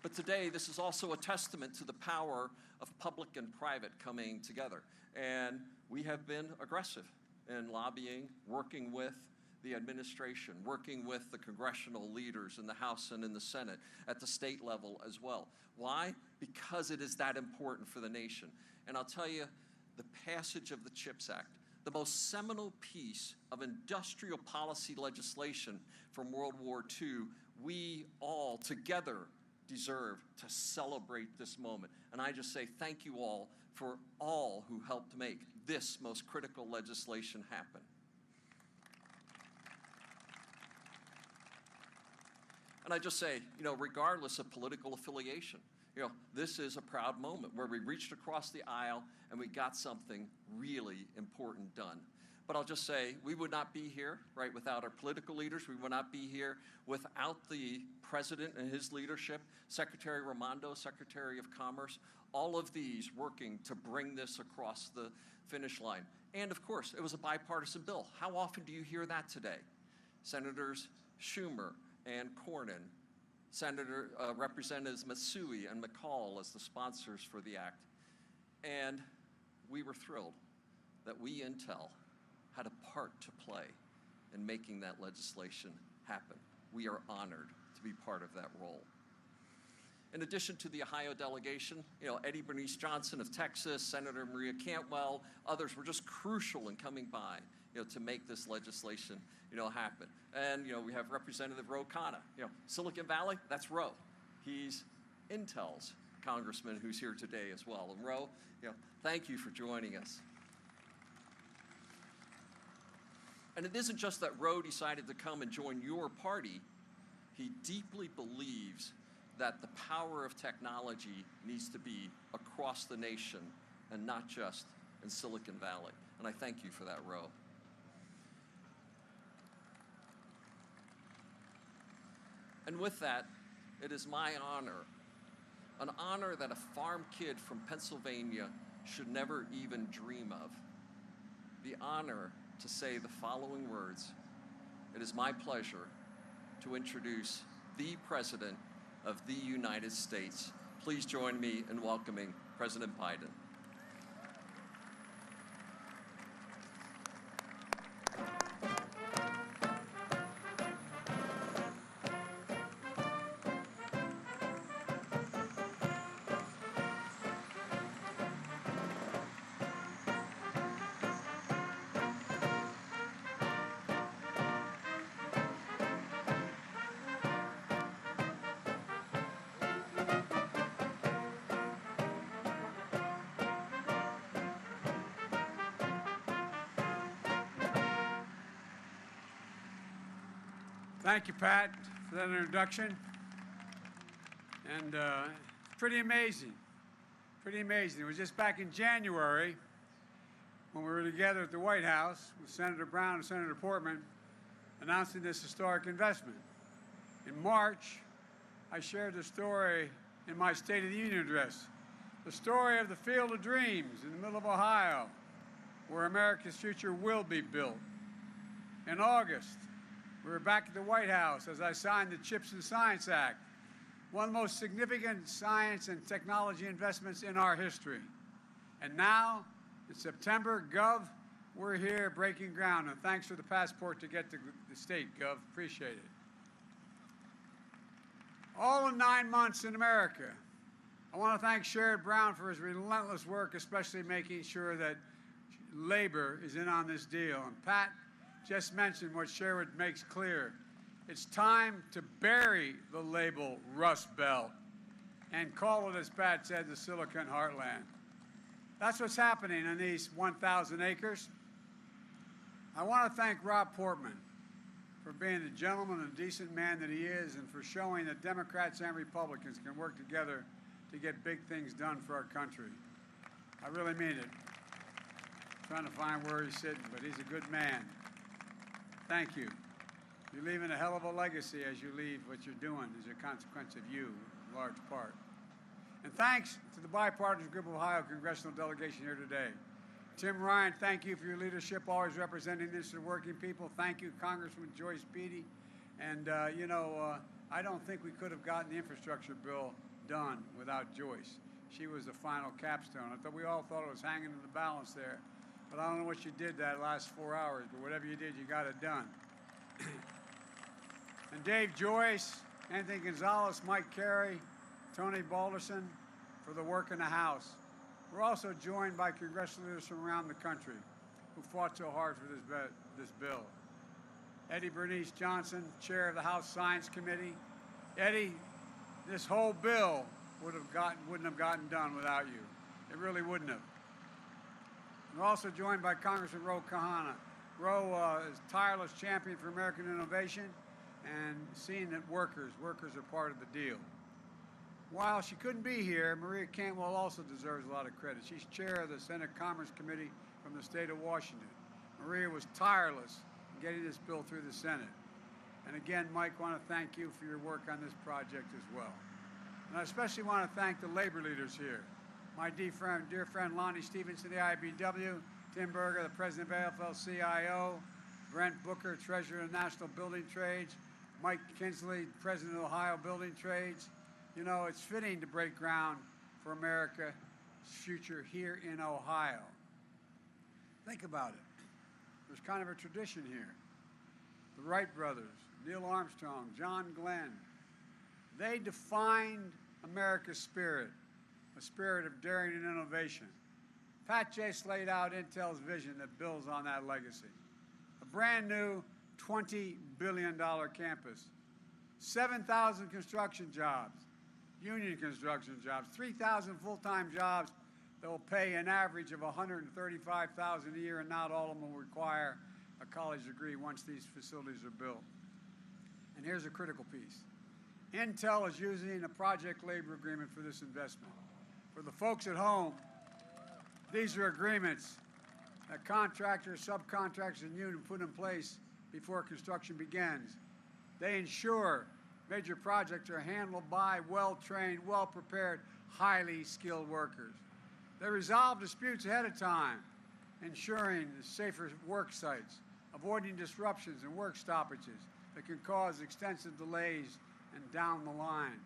But today, this is also a testament to the power of public and private coming together. And we have been aggressive in lobbying, working with the administration, working with the congressional leaders in the House and in the Senate, at the state level as well. Why? Because it is that important for the nation. And I'll tell you, the passage of the CHIPS Act, the most seminal piece of industrial policy legislation from World War II, we all together deserve to celebrate this moment. And I just say thank you all for all who helped make this most critical legislation happen. And I just say, regardless of political affiliation, this is a proud moment where we reached across the aisle and we got something really important done. But I'll just say, we would not be here, right, without our political leaders. We would not be here without the President and his leadership, Secretary Raimondo, Secretary of Commerce, all of these working to bring this across the finish line. And of course, it was a bipartisan bill. How often do you hear that today? Senators Schumer and Cornyn, Representatives Matsui and McCall as the sponsors for the act. And we were thrilled that we, Intel, had a part to play in making that legislation happen. We are honored to be part of that role. In addition to the Ohio delegation, Eddie Bernice Johnson of Texas, Senator Maria Cantwell, others were just crucial in coming by, to make this legislation, happen. And, we have Representative Ro Khanna. Silicon Valley, that's Ro. He's Intel's congressman who's here today as well. And Ro, thank you for joining us. And it isn't just that Ro decided to come and join your party. He deeply believes that the power of technology needs to be across the nation and not just in Silicon Valley. And I thank you for that, Ro. And with that, it is my honor, an honor that a farm kid from Pennsylvania should never even dream of, the honor to say the following words. It is my pleasure to introduce the President of the United States. Please join me in welcoming President Biden. Thank you, Pat, for that introduction. And it's pretty amazing. Pretty amazing. It was just back in January when we were together at the White House with Senator Brown and Senator Portman announcing this historic investment. In March, I shared the story in my State of the Union address, the story of the Field of Dreams in the middle of Ohio, where America's future will be built. In August, we were back at the White House as I signed the CHIPS and Science Act, one of the most significant science and technology investments in our history. And now, in September, Gov, we're here breaking ground, and thanks for the passport to get to the state, Gov. Appreciate it. All in 9 months in America. I want to thank Sherrod Brown for his relentless work, especially making sure that labor is in on this deal. And Pat just mentioned what Sherrod makes clear. It's time to bury the label Rust Belt and call it, as Pat said, the Silicon Heartland. That's what's happening in these 1,000 acres. I want to thank Rob Portman for being the gentleman and decent man that he is, and for showing that Democrats and Republicans can work together to get big things done for our country. I really mean it. I'm trying to find where he's sitting, but he's a good man. Thank you. You're leaving a hell of a legacy as you leave what you're doing as a consequence of you, in large part. And thanks to the bipartisan group of Ohio Congressional delegation here today. Tim Ryan, thank you for your leadership, always representing this to working people. Thank you, Congressman Joyce Beatty. And, I don't think we could have gotten the infrastructure bill done without Joyce. She was the final capstone. We all thought it was hanging in the balance there. But I don't know what you did that last 4 hours, but whatever you did, you got it done. And Dave Joyce, Anthony Gonzalez, Mike Carey, Tony Balderson for the work in the House. We're also joined by congressional leaders from around the country who fought so hard for this bill. Eddie Bernice Johnson, chair of the House Science Committee. Eddie, this whole bill wouldn't have gotten done without you. It really wouldn't have. We're also joined by Congressman Ro Kahana. Ro is a tireless champion for American innovation and seeing that workers are part of the deal. While she couldn't be here, Maria Cantwell also deserves a lot of credit. She's chair of the Senate Commerce Committee from the state of Washington. Maria was tireless in getting this bill through the Senate. And again, Mike, I want to thank you for your work on this project as well. And I especially want to thank the labor leaders here. My dear friend Lonnie Stevenson, the IBW, Tim Berger, the president of AFL-CIO, Brent Booker, treasurer of the National Building Trades, Mike Kinsley, president of Ohio Building Trades. You know, it's fitting to break ground for America's future here in Ohio. Think about it. There's kind of a tradition here. The Wright brothers, Neil Armstrong, John Glenn, they defined America's spirit, a spirit of daring and innovation. Pat just laid out Intel's vision that builds on that legacy. A brand new $20 billion campus, 7,000 construction jobs, union construction jobs, 3,000 full-time jobs that will pay an average of $135,000 a year, and not all of them will require a college degree once these facilities are built. And here's a critical piece. Intel is using a project labor agreement for this investment. For the folks at home, these are agreements that contractors, subcontractors, and unions put in place before construction begins. They ensure major projects are handled by well-trained, well-prepared, highly skilled workers. They resolve disputes ahead of time, ensuring safer work sites, avoiding disruptions and work stoppages that can cause extensive delays and down the line.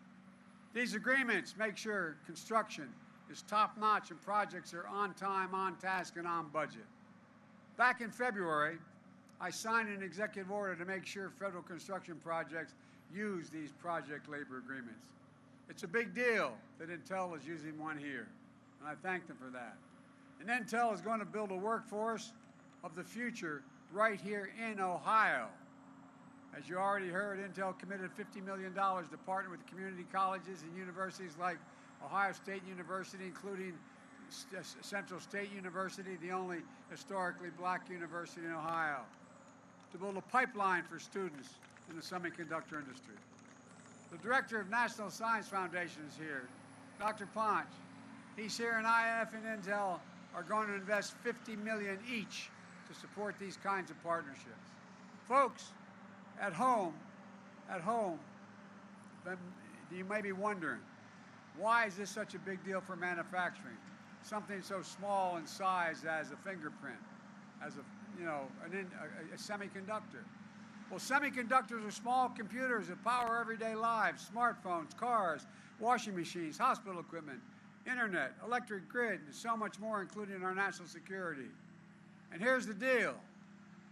These agreements make sure construction is top-notch and projects are on time, on task, and on budget. Back in February, I signed an executive order to make sure federal construction projects use these project labor agreements. It's a big deal that Intel is using one here, and I thank them for that. And Intel is going to build a workforce of the future right here in Ohio. As you already heard, Intel committed $50 million to partner with community colleges and universities like Ohio State University, including Central State University, the only historically black university in Ohio, to build a pipeline for students in the semiconductor industry. The director of National Science Foundation is here, Dr. Ponch. He's here, and IF and Intel are going to invest $50 million each to support these kinds of partnerships. Folks, at home, you may be wondering, why is this such a big deal for manufacturing? Something so small in size as a fingerprint, as a semiconductor. Well, semiconductors are small computers that power everyday lives, smartphones, cars, washing machines, hospital equipment, internet, electric grid, and so much more, including our national security. And here's the deal.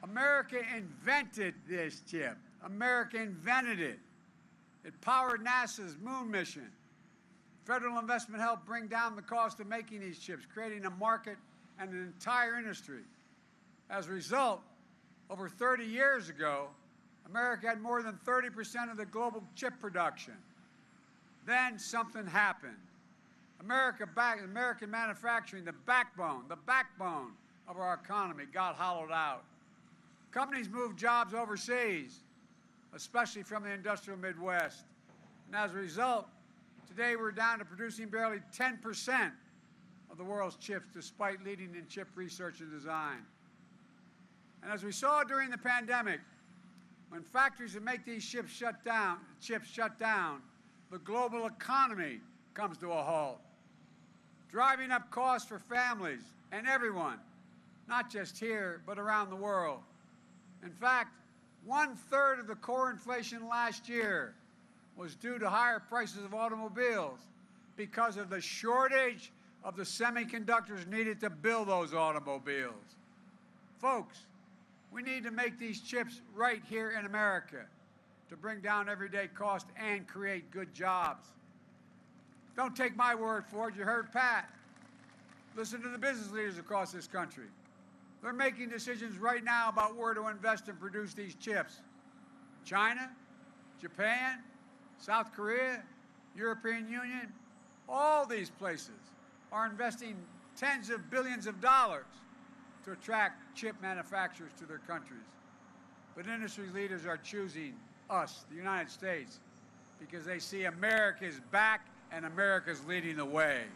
America invented this chip. America invented it. It powered NASA's moon mission. Federal investment helped bring down the cost of making these chips, creating a market and an entire industry. As a result, over 30 years ago, America had more than 30% of the global chip production. Then something happened. American manufacturing, the backbone of our economy, got hollowed out. Companies moved jobs overseas, especially from the industrial Midwest. And as a result, today we're down to producing barely 10% of the world's chips, despite leading in chip research and design. And as we saw during the pandemic, when factories that make these chips shut down, the global economy comes to a halt, driving up costs for families and everyone, not just here, but around the world. In fact, 1/3 of the core inflation last year was due to higher prices of automobiles because of the shortage of the semiconductors needed to build those automobiles. Folks, we need to make these chips right here in America to bring down everyday cost and create good jobs. Don't take my word for it. You heard Pat. Listen to the business leaders across this country. They're making decisions right now about where to invest and produce these chips. China, Japan, South Korea, European Union, all these places are investing tens of billions of dollars to attract chip manufacturers to their countries. But industry leaders are choosing us, the United States, because they see America's back and America's leading the way.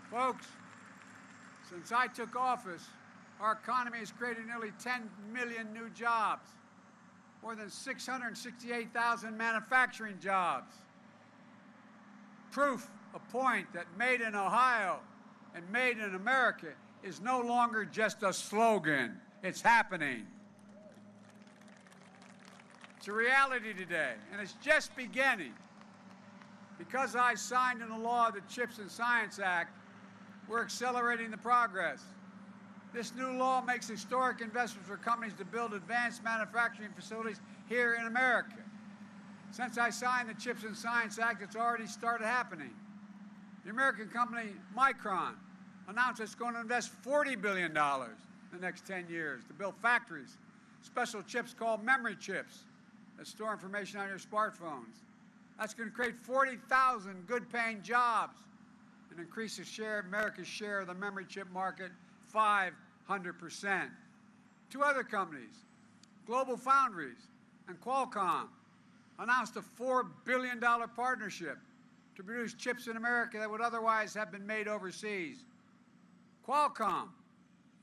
Folks, since I took office, our economy has created nearly 10 million new jobs, more than 668,000 manufacturing jobs. Proof a point that made in Ohio and made in America is no longer just a slogan. It's happening. It's a reality today, and it's just beginning. Because I signed into law the CHIPS and Science Act, we're accelerating the progress. This new law makes historic investments for companies to build advanced manufacturing facilities here in America. Since I signed the CHIPS and Science Act, it's already started happening. The American company Micron announced it's going to invest $40 billion in the next 10 years to build factories, special chips called memory chips that store information on your smartphones. That's going to create 40,000 good-paying jobs and increase America's share of the memory chip market 500%. Two other companies, Global Foundries and Qualcomm, announced a $4 billion partnership to produce chips in America that would otherwise have been made overseas. Qualcomm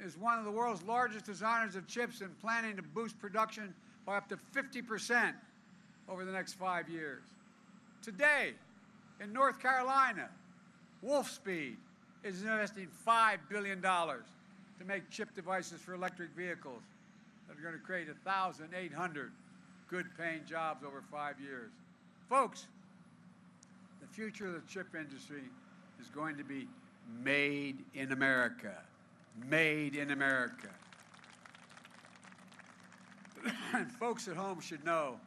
is one of the world's largest designers of chips and planning to boost production by up to 50% over the next 5 years. Today, in North Carolina, Wolfspeed is investing $5 billion to make chip devices for electric vehicles that are going to create 1,800 good-paying jobs over 5 years. Folks, the future of the chip industry is going to be made in America. Made in America. And folks at home should know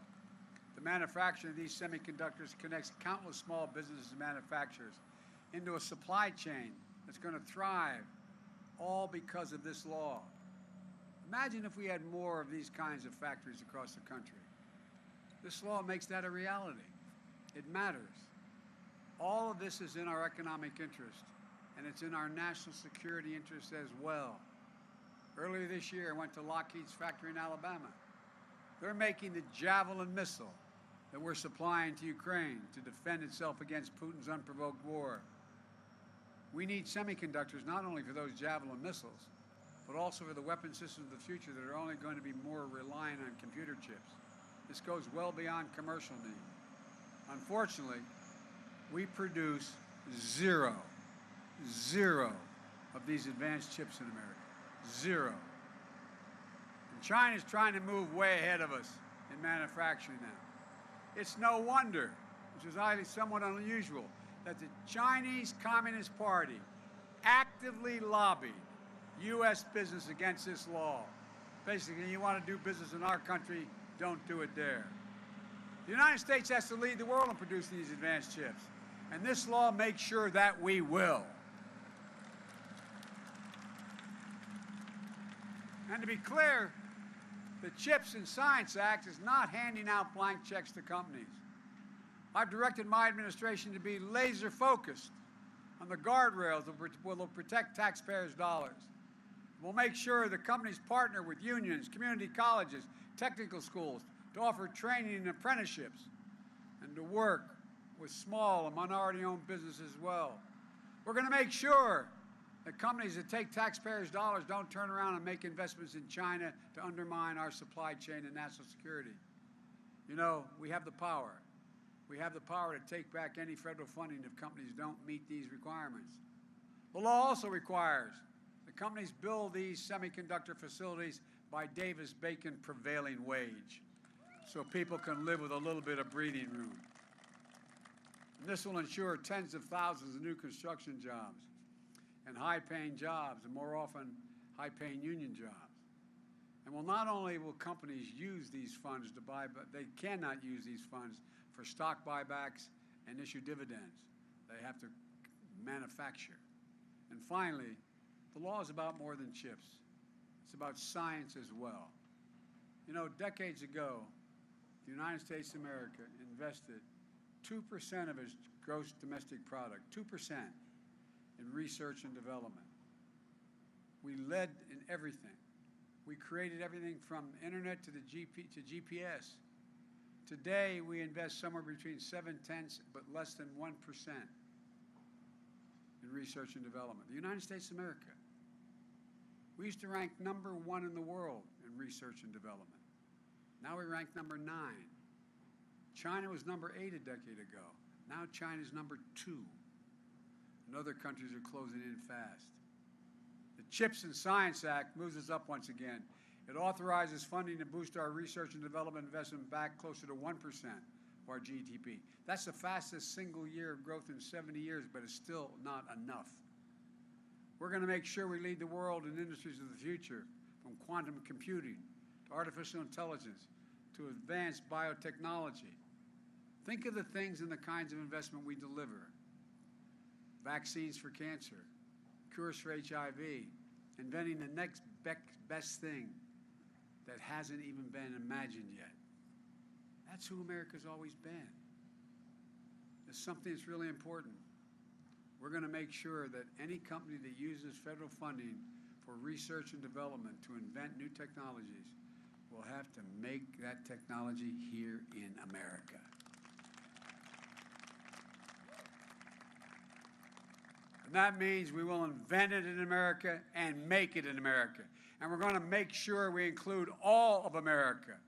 the manufacturing of these semiconductors connects countless small businesses and manufacturers into a supply chain that's going to thrive, all because of this law. Imagine if we had more of these kinds of factories across the country. This law makes that a reality. It matters. All of this is in our economic interest, and it's in our national security interest as well. Earlier this year, I went to Lockheed's factory in Alabama. They're making the Javelin missile that we're supplying to Ukraine to defend itself against Putin's unprovoked war. We need semiconductors not only for those Javelin missiles, but also for the weapon systems of the future that are only going to be more reliant on computer chips. This goes well beyond commercial need. Unfortunately, we produce zero of these advanced chips in America. Zero. And China's trying to move way ahead of us in manufacturing now. It's no wonder, which is somewhat unusual, that the Chinese Communist Party actively lobbied U.S. business against this law. Basically, you want to do business in our country, don't do it there. The United States has to lead the world in producing these advanced chips, and this law makes sure that we will. And to be clear, the CHIPS and Science Act is not handing out blank checks to companies. I've directed my administration to be laser focused on the guardrails that will protect taxpayers' dollars. We'll make sure the companies partner with unions, community colleges, technical schools to offer training and apprenticeships, and to work with small and minority-owned businesses as well. We're going to make sure that companies that take taxpayers' dollars don't turn around and make investments in China to undermine our supply chain and national security. You know, we have the power. We have the power to take back any federal funding if companies don't meet these requirements. The law also requires that companies build these semiconductor facilities by Davis-Bacon prevailing wage, so people can live with a little bit of breathing room. And this will ensure tens of thousands of new construction jobs and high-paying jobs, and more often high-paying union jobs. And not only will companies use these funds to buy, but they cannot use these funds for stock buybacks and issue dividends. They have to manufacture. And finally, the law is about more than chips. It's about science as well. You know, decades ago, the United States of America invested 2% of its gross domestic product, 2%, in research and development. We led in everything. We created everything from internet to GPS. Today, we invest somewhere between 7/10 but less than 1% in research and development. The United States of America. We used to rank #1 in the world in research and development. Now we rank #9. China was #8 a decade ago. Now China's #2. And other countries are closing in fast. The CHIPS and Science Act moves us up once again. It authorizes funding to boost our research and development investment back closer to 1% of our GDP. That's the fastest single year of growth in 70 years, but it's still not enough. We're going to make sure we lead the world in industries of the future, from quantum computing to artificial intelligence to advanced biotechnology. Think of the things and the kinds of investment we deliver. Vaccines for cancer, cures for HIV, inventing the next best thing that hasn't even been imagined yet. That's who America's always been. It's something that's really important. We're going to make sure that any company that uses federal funding for research and development to invent new technologies will have to make that technology here in America. And that means we will invent it in America and make it in America. And we're going to make sure we include all of America.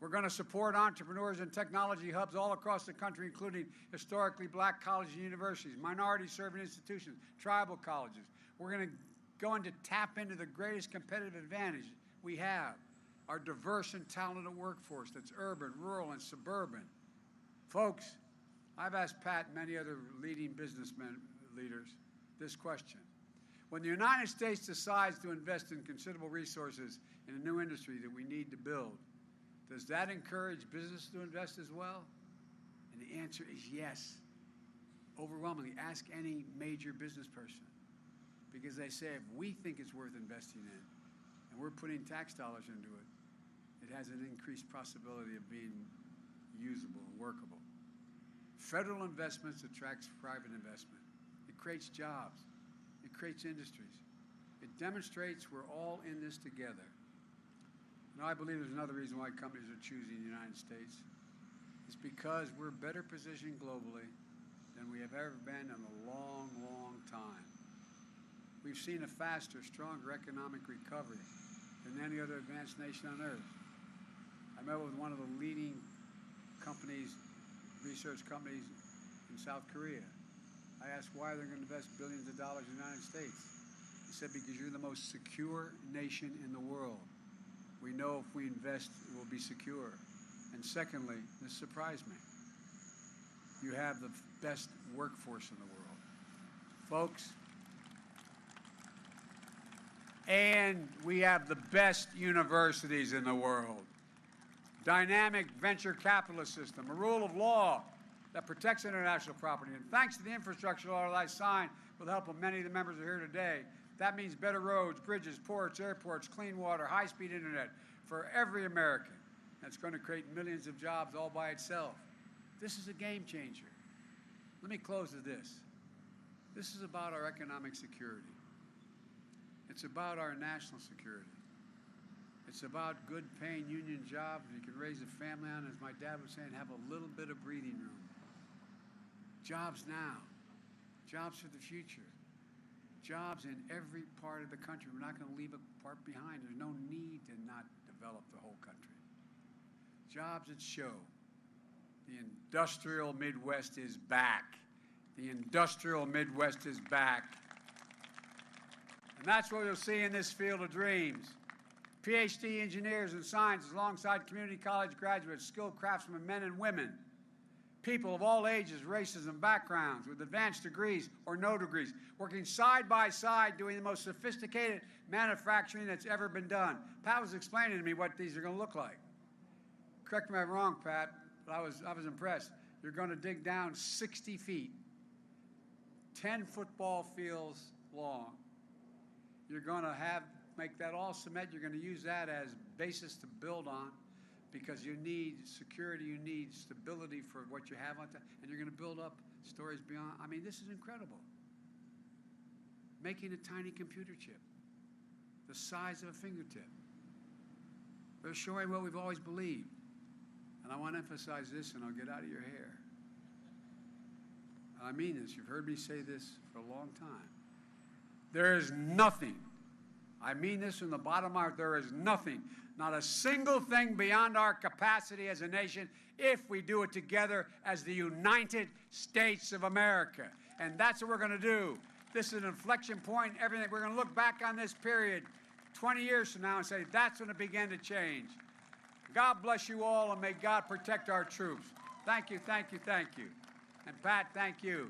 We're going to support entrepreneurs and technology hubs all across the country, including historically black colleges and universities, minority-serving institutions, tribal colleges. We're going to tap into the greatest competitive advantage we have, our diverse and talented workforce that's urban, rural, and suburban. Folks, I've asked Pat and many other leading businessmen leaders this question. When the United States decides to invest in considerable resources in a new industry that we need to build, does that encourage business to invest as well? And the answer is yes. Overwhelmingly, ask any major business person. Because they say if we think it's worth investing in, and we're putting tax dollars into it, it has an increased possibility of being usable and workable. Federal investments attracts private investment. It creates jobs. It creates industries. It demonstrates we're all in this together. And I believe there's another reason why companies are choosing the United States. It's because we're better positioned globally than we have ever been in a long, long time. We've seen a faster, stronger economic recovery than any other advanced nation on earth. I met with one of the leading companies, research companies in South Korea. I asked why they're going to invest billions of dollars in the United States. He said, because you're the most secure nation in the world. We know if we invest, it will be secure. And secondly, this surprised me. You have the best workforce in the world. Folks, and we have the best universities in the world. Dynamic venture capitalist system, a rule of law that protects international property. And thanks to the infrastructure law that I signed with the help of many of the members who are here today, that means better roads, bridges, ports, airports, clean water, high-speed internet for every American. That's going to create millions of jobs all by itself. This is a game changer. Let me close with this. This is about our economic security. It's about our national security. It's about good paying union jobs you can raise a family on, as my dad was saying, have a little bit of breathing room. Jobs now. Jobs for the future. Jobs in every part of the country. We're not going to leave a part behind. There's no need to not develop the whole country. Jobs that show the industrial Midwest is back. The industrial Midwest is back. And that's what you'll see in this field of dreams. PhD engineers in science alongside community college graduates, skilled craftsmen, men and women, people of all ages, races, and backgrounds with advanced degrees or no degrees, working side by side doing the most sophisticated manufacturing that's ever been done. Pat was explaining to me what these are going to look like. Correct me if I'm wrong, Pat, but I was impressed. You're going to dig down 60 feet, 10 football fields long. You're going to make that all cement. You're going to use that as basis to build on, because you need security, you need stability for what you have on top, and you're going to build up stories beyond. I mean, this is incredible. Making a tiny computer chip, the size of a fingertip. They're showing what we've always believed. And I want to emphasize this, and I'll get out of your hair. And I mean this. You've heard me say this for a long time. There is nothing, I mean this from the bottom of my heart, there is nothing, not a single thing beyond our capacity as a nation if we do it together as the United States of America. And that's what we're going to do. This is an inflection point in everything. We're going to look back on this period 20 years from now and say, that's when it began to change. God bless you all, and may God protect our troops. Thank you, thank you, thank you. And Pat, thank you.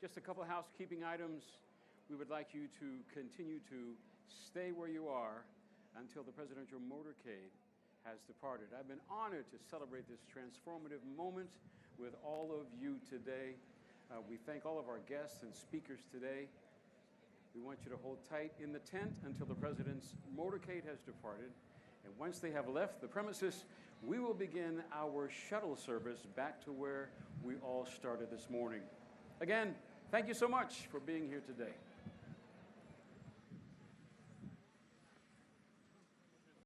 Just a couple housekeeping items. We would like you to continue to stay where you are until the presidential motorcade has departed. I've been honored to celebrate this transformative moment with all of you today. We thank all of our guests and speakers today. We want you to hold tight in the tent until the president's motorcade has departed. And once they have left the premises, we will begin our shuttle service back to where we all started this morning. Again, thank you so much for being here today.